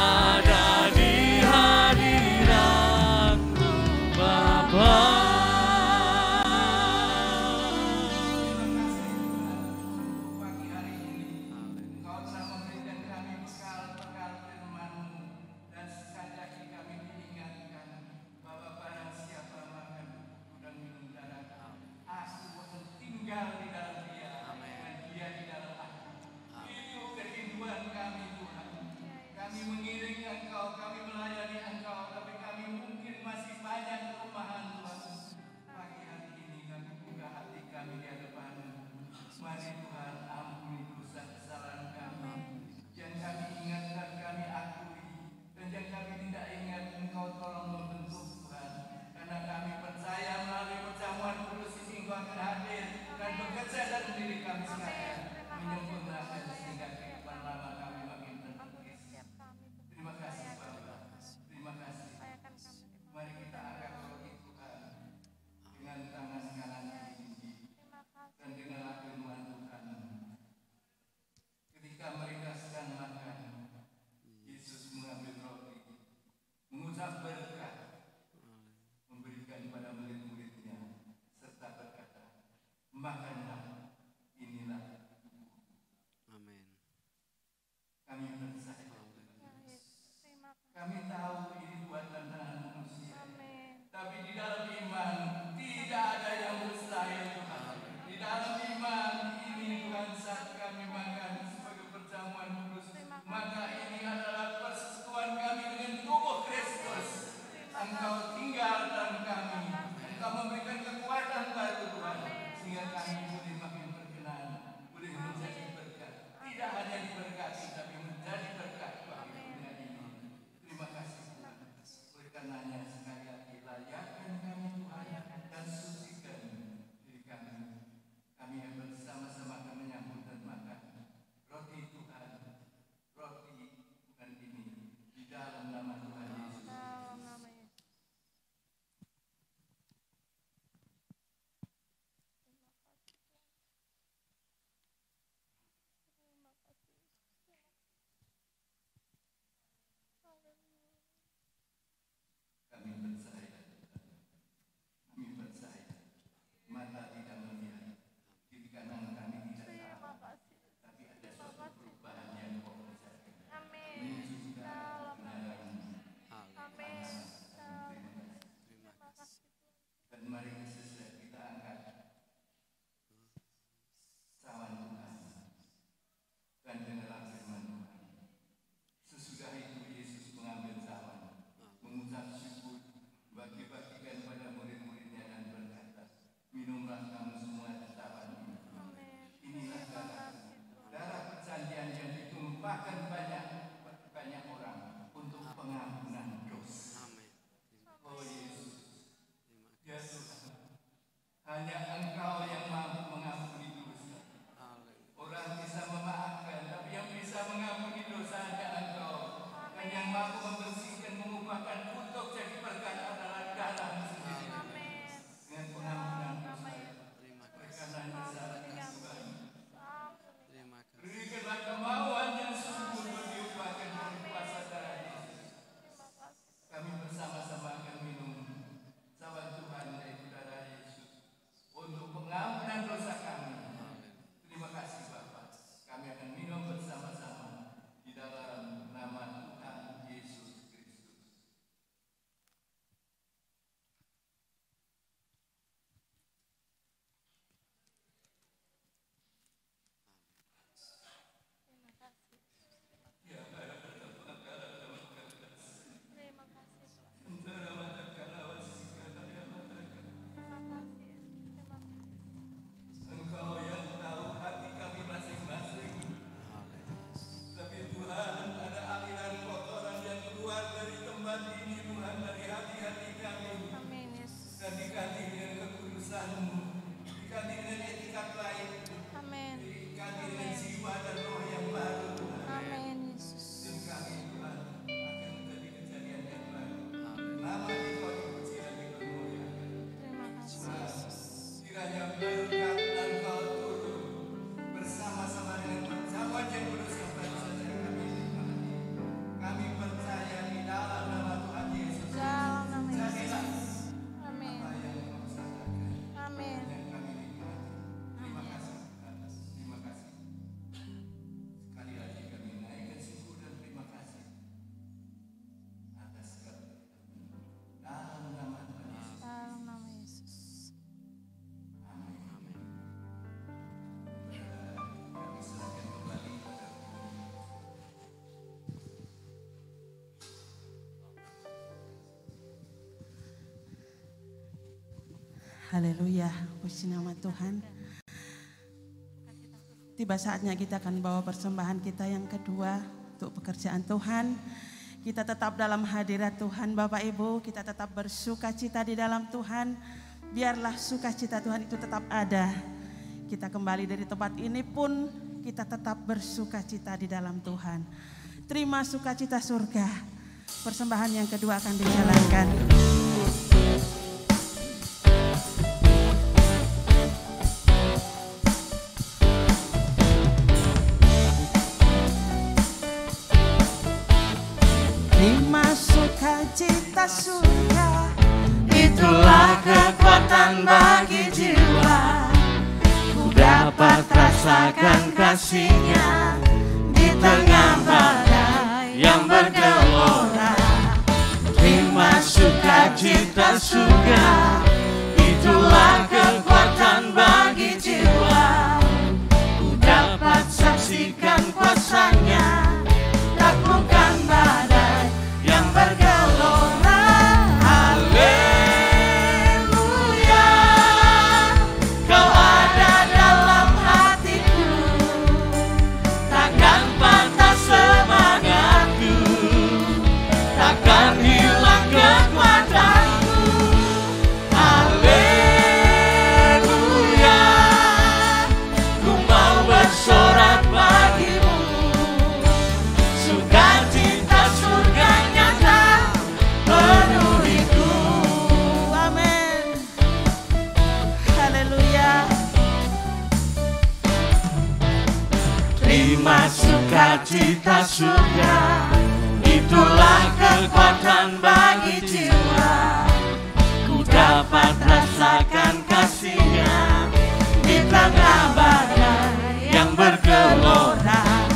B: Ada di hadirat-Mu Bapa.
E: Pagi hari ini Engkau telah memberikan kami bekal-bekal firman-Mu, dan sekali lagi kami diingatkan bahwa barang siapa makan tubuhku dan minum darah-Ku, aku akan tinggal di dalam Dia dan Dia di dalam aku. Itu kerinduan kami Tuhan. Kami mengiring Engkau, kami melayani Engkau, tapi kami mungkin masih banyak kelemahan Tuhan. Pagi hari ini kami buka hati kami di hadapan-Mu. Mari Tuhan ampuni dosa kesalahan kami yang kami ingat dan kami akui, dan yang kami tidak ingat Engkau tolong membentuk Tuhan. Karena kami percaya melalui perjamuan kudus ini Engkau akan hadir dan bekerja dalam diri kami sekalian, menyempurnakan sehingga kehidupan lama kami makin terkikis. Terima kasih Bapa, terima kasih. Mari kita angkat roti Tuhan dengan tangan kanan tinggi dan dengarlah firman Tuhan. Ketika merindaskan makan, Yesus mengambil roti, mengucap berkat, memberikan kepada murid-muridnya, serta berkata, makanlah, inilah tubuhku.
B: Amin.
E: Kami percaya. Kami tahu ini buatan tangan manusia. Tapi di dalam iman tidak ada yang mustahil Tuhan. Di dalam iman ini Tuhan, saat kami makan sebagai perjamuan kudus, maka ini adalah persekutuan kami dengan tubuh Kristus. Engkau tinggal dalam kami. Engkau memberikan kekuatan baru Tuhan, sehingga kami boleh makin berkenan, boleh menjadi berkat. Tidak hanya diberkati, tapi menjadi berkat bagi dunia ini. Terima kasih limpahkan banyak orang untuk pengampunan dosa. Oh Yesus, ya Tuhan, hanya Engkau yang mampu mengampuni dosa. Orang bisa memaafkan, tapi yang bisa mengampuni dosa hanya Engkau. Dan yang mampu membersihkan, mengubahkan kutuk jadi berkat adalah darah sendiri. Dengan pengampunan dosa, berikanlah kesalahan Tuhan. Berikanlah kemauan yang sungguh untuk diubahkan oleh kuasa darah Yesus. Kami bersama-sama akan minum cawan Tuhan yaitu darah Yesus untuk pengampunan dosa kami. Terima kasih Bapa. Kami akan minum bersama-sama di dalam nama Tuhan Yesus Kristus. Engkau yang tahu hati kami masing-masing. Tapi Tuhan, ada aliran kotoran yang keluar dari tempat ini, Tuhan, dari hati-hati kami. Dan diganti dengan kekudusan-Mu, diganti dengan etikat lain, diganti dengan jiwa dan roh yang baru, Tuhan. Dan kami, Tuhan, akan menjadi kejadian yang baru. Nama Engkau dipuji dan dipermuliakan. Kiranya berkat Engkau turun bersama-sama dengan perjamuan yang kudus yang baru saja kami nikmati. Kami percaya di dalam nama Tuhan Yesus. Jadilah apa yang Engkau satakan yang kami nikmati. Terima kasih Tuhan. Terima kasih. Sekali lagi kami naikkan syukur dan terima kasih atas segala dalam nama Tuhan Yesus. Amin. Kami serahkan kembali pada
A: Haleluya, puji nama Tuhan. Tiba saatnya kita akan bawa persembahan kita yang kedua untuk pekerjaan Tuhan. Kita tetap dalam hadirat Tuhan Bapak Ibu, kita tetap bersuka cita di dalam Tuhan. Biarlah sukacita Tuhan itu tetap ada. Kita kembali dari tempat ini pun kita tetap bersuka cita di dalam Tuhan. Terima sukacita surga. Persembahan yang kedua akan dijalankan. Terima sukacita surga, itulah kekuatan bagi jiwa. Ku dapat rasakan kasih-Nya di tengah badai yang bergelora. Terima sukacita surga, itulah kekuatan bagi jiwa. Ku dapat saksikan kuasa-Nya, taklukkan badai yang bergelora. Haleluya, Kau ada dalam hatiku, takkan patah semangatku, takkan hilang kekuatanku. Haleluya, ku mau bersorak bagimu, sukacita surga nyata penuhiku. Amin. Haleluya. Terima sukacita surga, itulah kekuatan bagi jiwa. Ku dapat rasakan kasih-Nya di tengah badai yang bergelora.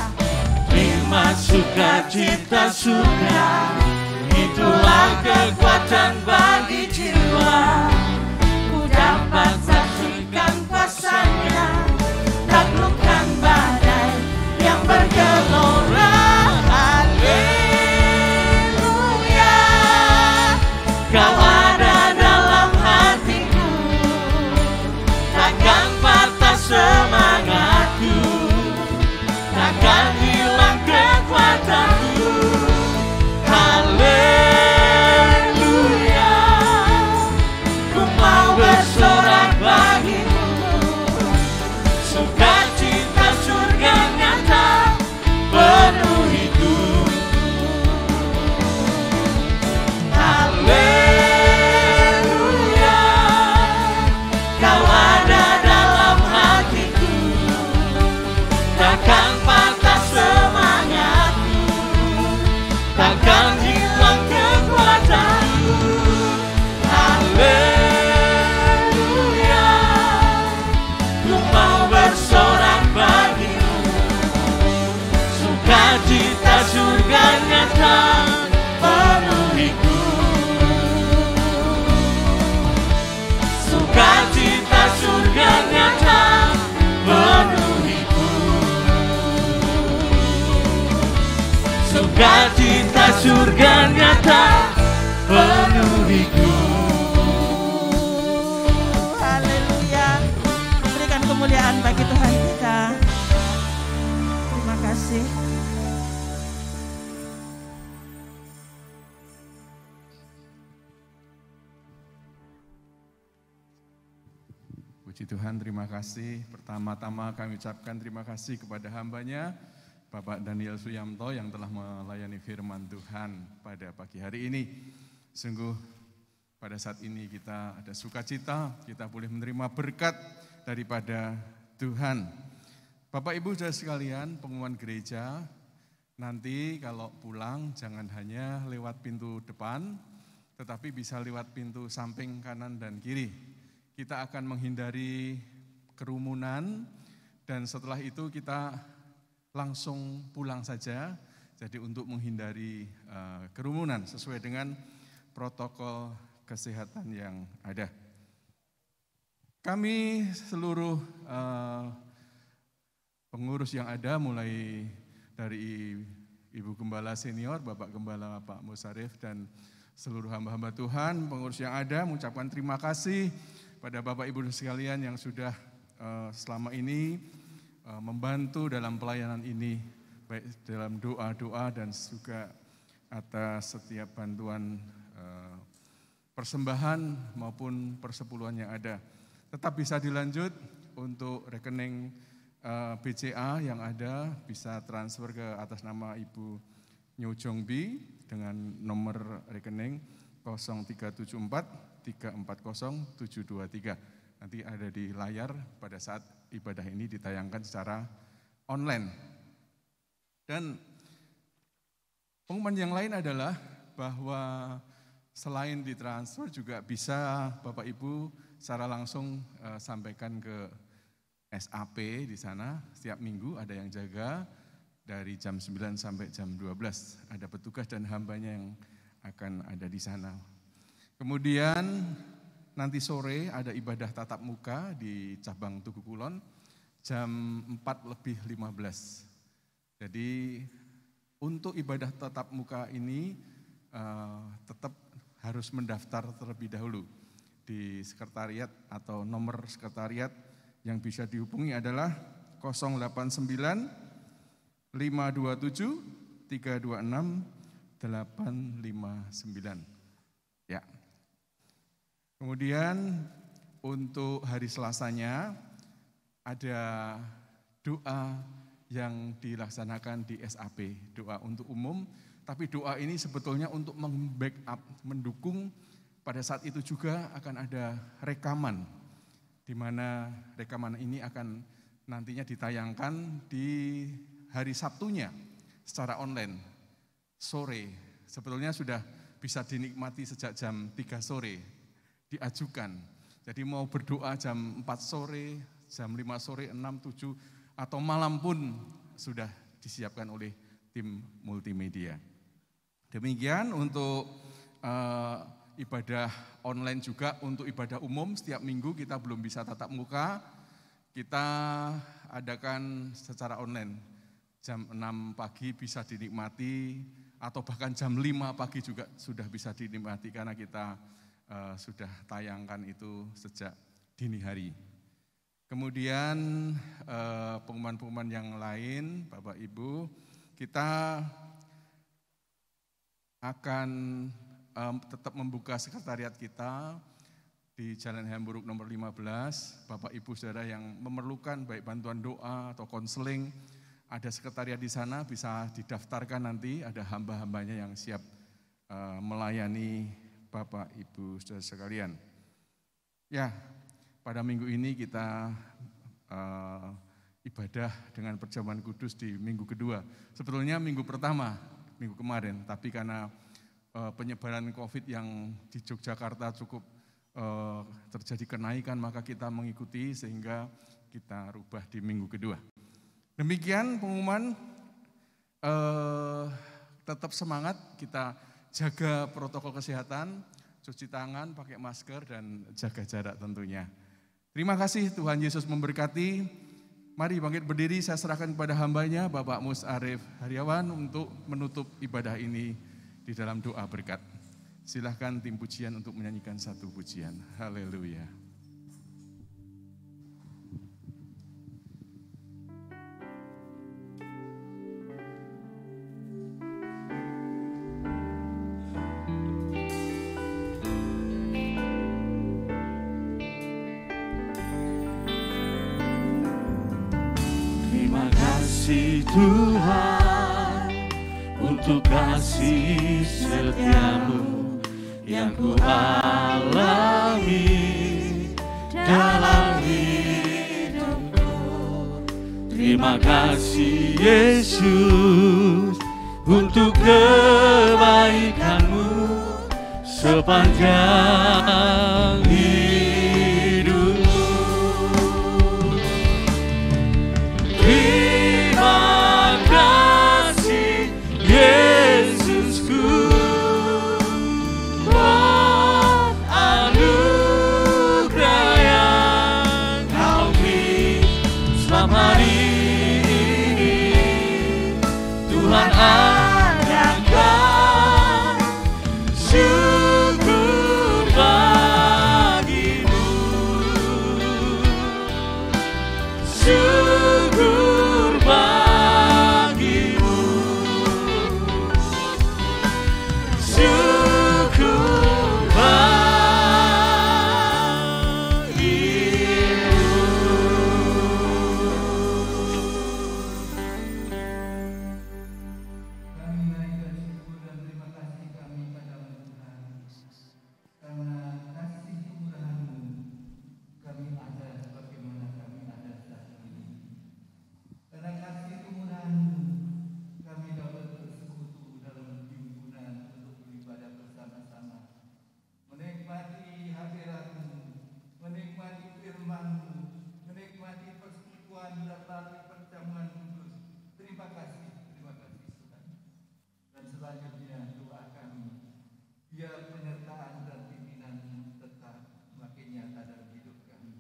A: Terima sukacita surga, itulah kekuatan bagi jiwa. Ku dapat saksikan kuasa-Nya, taklukkan badai yang bergelora. Haleluya, Kau ada dalam hatiku, takkan patah semangatku, takkan hilang
B: surganya tak penuhiku. Sukacita surganya tak penuhiku. Sukacita surganya tak penuhiku.
A: Haleluya. Berikan kemuliaan bagi Tuhan kita. Terima kasih.
G: Puji Tuhan, terima kasih. Pertama-tama kami ucapkan terima kasih kepada hambanya, Bapak Daniel Suyamto yang telah melayani firman Tuhan pada pagi hari ini. Sungguh pada saat ini kita ada sukacita, kita boleh menerima berkat daripada Tuhan. Bapak Ibu saudara sekalian, pengumuman gereja, nanti kalau pulang jangan hanya lewat pintu depan, tetapi bisa lewat pintu samping kanan dan kiri. Kita akan menghindari kerumunan dan setelah itu kita langsung pulang saja. Jadi untuk menghindari kerumunan sesuai dengan protokol kesehatan yang ada. Kami seluruh pengurus yang ada mulai dari Ibu Gembala Senior, Bapak Gembala Pak Musarif dan seluruh hamba-hamba Tuhan, pengurus yang ada mengucapkan terima kasih pada Bapak Ibu sekalian yang sudah selama ini membantu dalam pelayanan ini, baik dalam doa-doa dan juga atas setiap bantuan persembahan maupun persepuluhan yang ada. Tetap bisa dilanjut untuk rekening BCA yang ada, bisa transfer ke atas nama Ibu Nyo Jongbi dengan nomor rekening 0374 340 723. Nanti ada di layar pada saat ibadah ini ditayangkan secara online. Dan pengumuman yang lain adalah bahwa selain ditransfer juga bisa Bapak Ibu secara langsung sampaikan ke SAP di sana. Setiap minggu ada yang jaga dari jam 9 sampai jam 12. Ada petugas dan hambanya yang akan ada di sana. Kemudian nanti sore ada ibadah tatap muka di cabang Tugu Kulon jam 4:15. Jadi untuk ibadah tatap muka ini tetap harus mendaftar terlebih dahulu di sekretariat atau nomor sekretariat yang bisa dihubungi adalah 089 527 326 859. Ya. Kemudian untuk hari Selasanya ada doa yang dilaksanakan di SAP, doa untuk umum, tapi doa ini sebetulnya untuk membackup, mendukung pada saat itu juga akan ada rekaman, di mana rekaman ini akan nantinya ditayangkan di hari Sabtunya secara online, sore. Sebetulnya sudah bisa dinikmati sejak jam 3 sore, diajukan. Jadi mau berdoa jam 4 sore, jam 5 sore, 6, 7, atau malam pun sudah disiapkan oleh tim multimedia. Demikian untuk ibadah online juga. Untuk ibadah umum setiap minggu kita belum bisa tatap muka, kita adakan secara online. Jam 6 pagi bisa dinikmati, atau bahkan jam 5 pagi juga sudah bisa dinikmati karena kita sudah tayangkan itu sejak dini hari. Kemudian pengumuman-pengumuman yang lain, Bapak Ibu, kita akan tetap membuka sekretariat kita di Jalan Hamburg nomor 15. Bapak Ibu Saudara yang memerlukan baik bantuan doa atau konseling, ada sekretariat di sana, bisa didaftarkan nanti, ada hamba-hambanya yang siap melayani Bapak Ibu Saudara sekalian. Ya, pada minggu ini kita ibadah dengan perjamuan kudus di minggu kedua. Sebetulnya minggu pertama, minggu kemarin, tapi karena penyebaran COVID yang di Yogyakarta cukup terjadi kenaikan, maka kita mengikuti sehingga kita rubah di minggu kedua. Demikian pengumuman tetap semangat, kita jaga protokol kesehatan, cuci tangan, pakai masker, dan jaga jarak tentunya. Terima kasih, Tuhan Yesus memberkati. Mari bangkit berdiri, saya serahkan kepada hambanya, Bapak Mus Arif Haryawan, untuk menutup ibadah ini di dalam doa berkat. Silahkan tim pujian untuk menyanyikan satu pujian. Haleluya.
B: Terima kasih Tuhan untuk kasih setiamu yang ku alami dalam hidupku. Terima kasih Yesus untuk kebaikanmu sepanjang hidupku. Terima kasih Yesusku buat anugerah yang Kau beri selama hari ini. Tuhan adakan syukur bagimu, syukur bagimu, syukur
E: Kami naikkan syukur dan terima kasih kami padamu Tuhan, karena kasih kemurahan-Mu kami ada sebagaimana kami ada saat ini. Karena kasih kemurahan-Mu kami dapat bersekutu dalam himpunan untuk beribadah bersama-sama, menikmati hadirat-Mu, menikmati firman-Mu, menikmati persekutuan melalui perjamuan kudus. Terima kasih Tuhan. Dan selanjutnya doa kami, biar penyertaan dan pimpinan tetap makin nyata dalam hidup kami.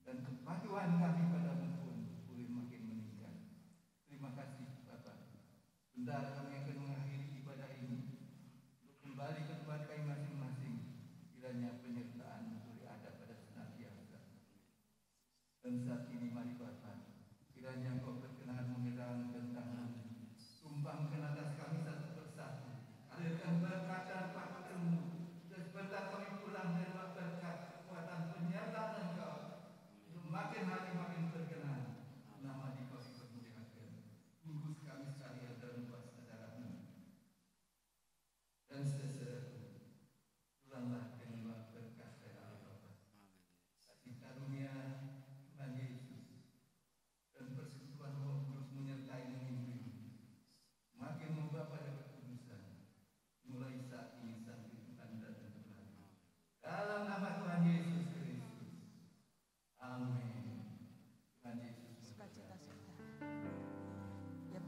E: Dan kepatuhan kami padamu pun boleh makin meningkat. Terima kasih Bapak. Bentar kami akan mengakhiri ibadah ini untuk kembali ke tempat kami masing-masing. Kiranya penyertaan boleh ada pada senantiasa. Dan saat ini mari Bapak, kiranya Engkau berkenan memegang tentang tumpangkan atas kami satu persatu. Alirkan berkat dan rahmat-Mu. Dan sebentar kami pulang menerima berkat kekuatan penyertaan Engkau untuk makin hari makin berkenan. Nama di Kau dipermuliakan. Bungkus kami sekalian dalam kuasa darah-Mu. Dan pulanglah dengan berkat dari Allah Bapa. Kasih karunia Tuhan Yesus dan persekutuan Roh Kudus menyertai memimpin, makin membawa pada kekudusan, mulai saat ini sampai Tuhan dan Tuhan. Dalam nama Tuhan Yesus Kristus. Amin. Tuhan Yesus memberkati.
A: Yep.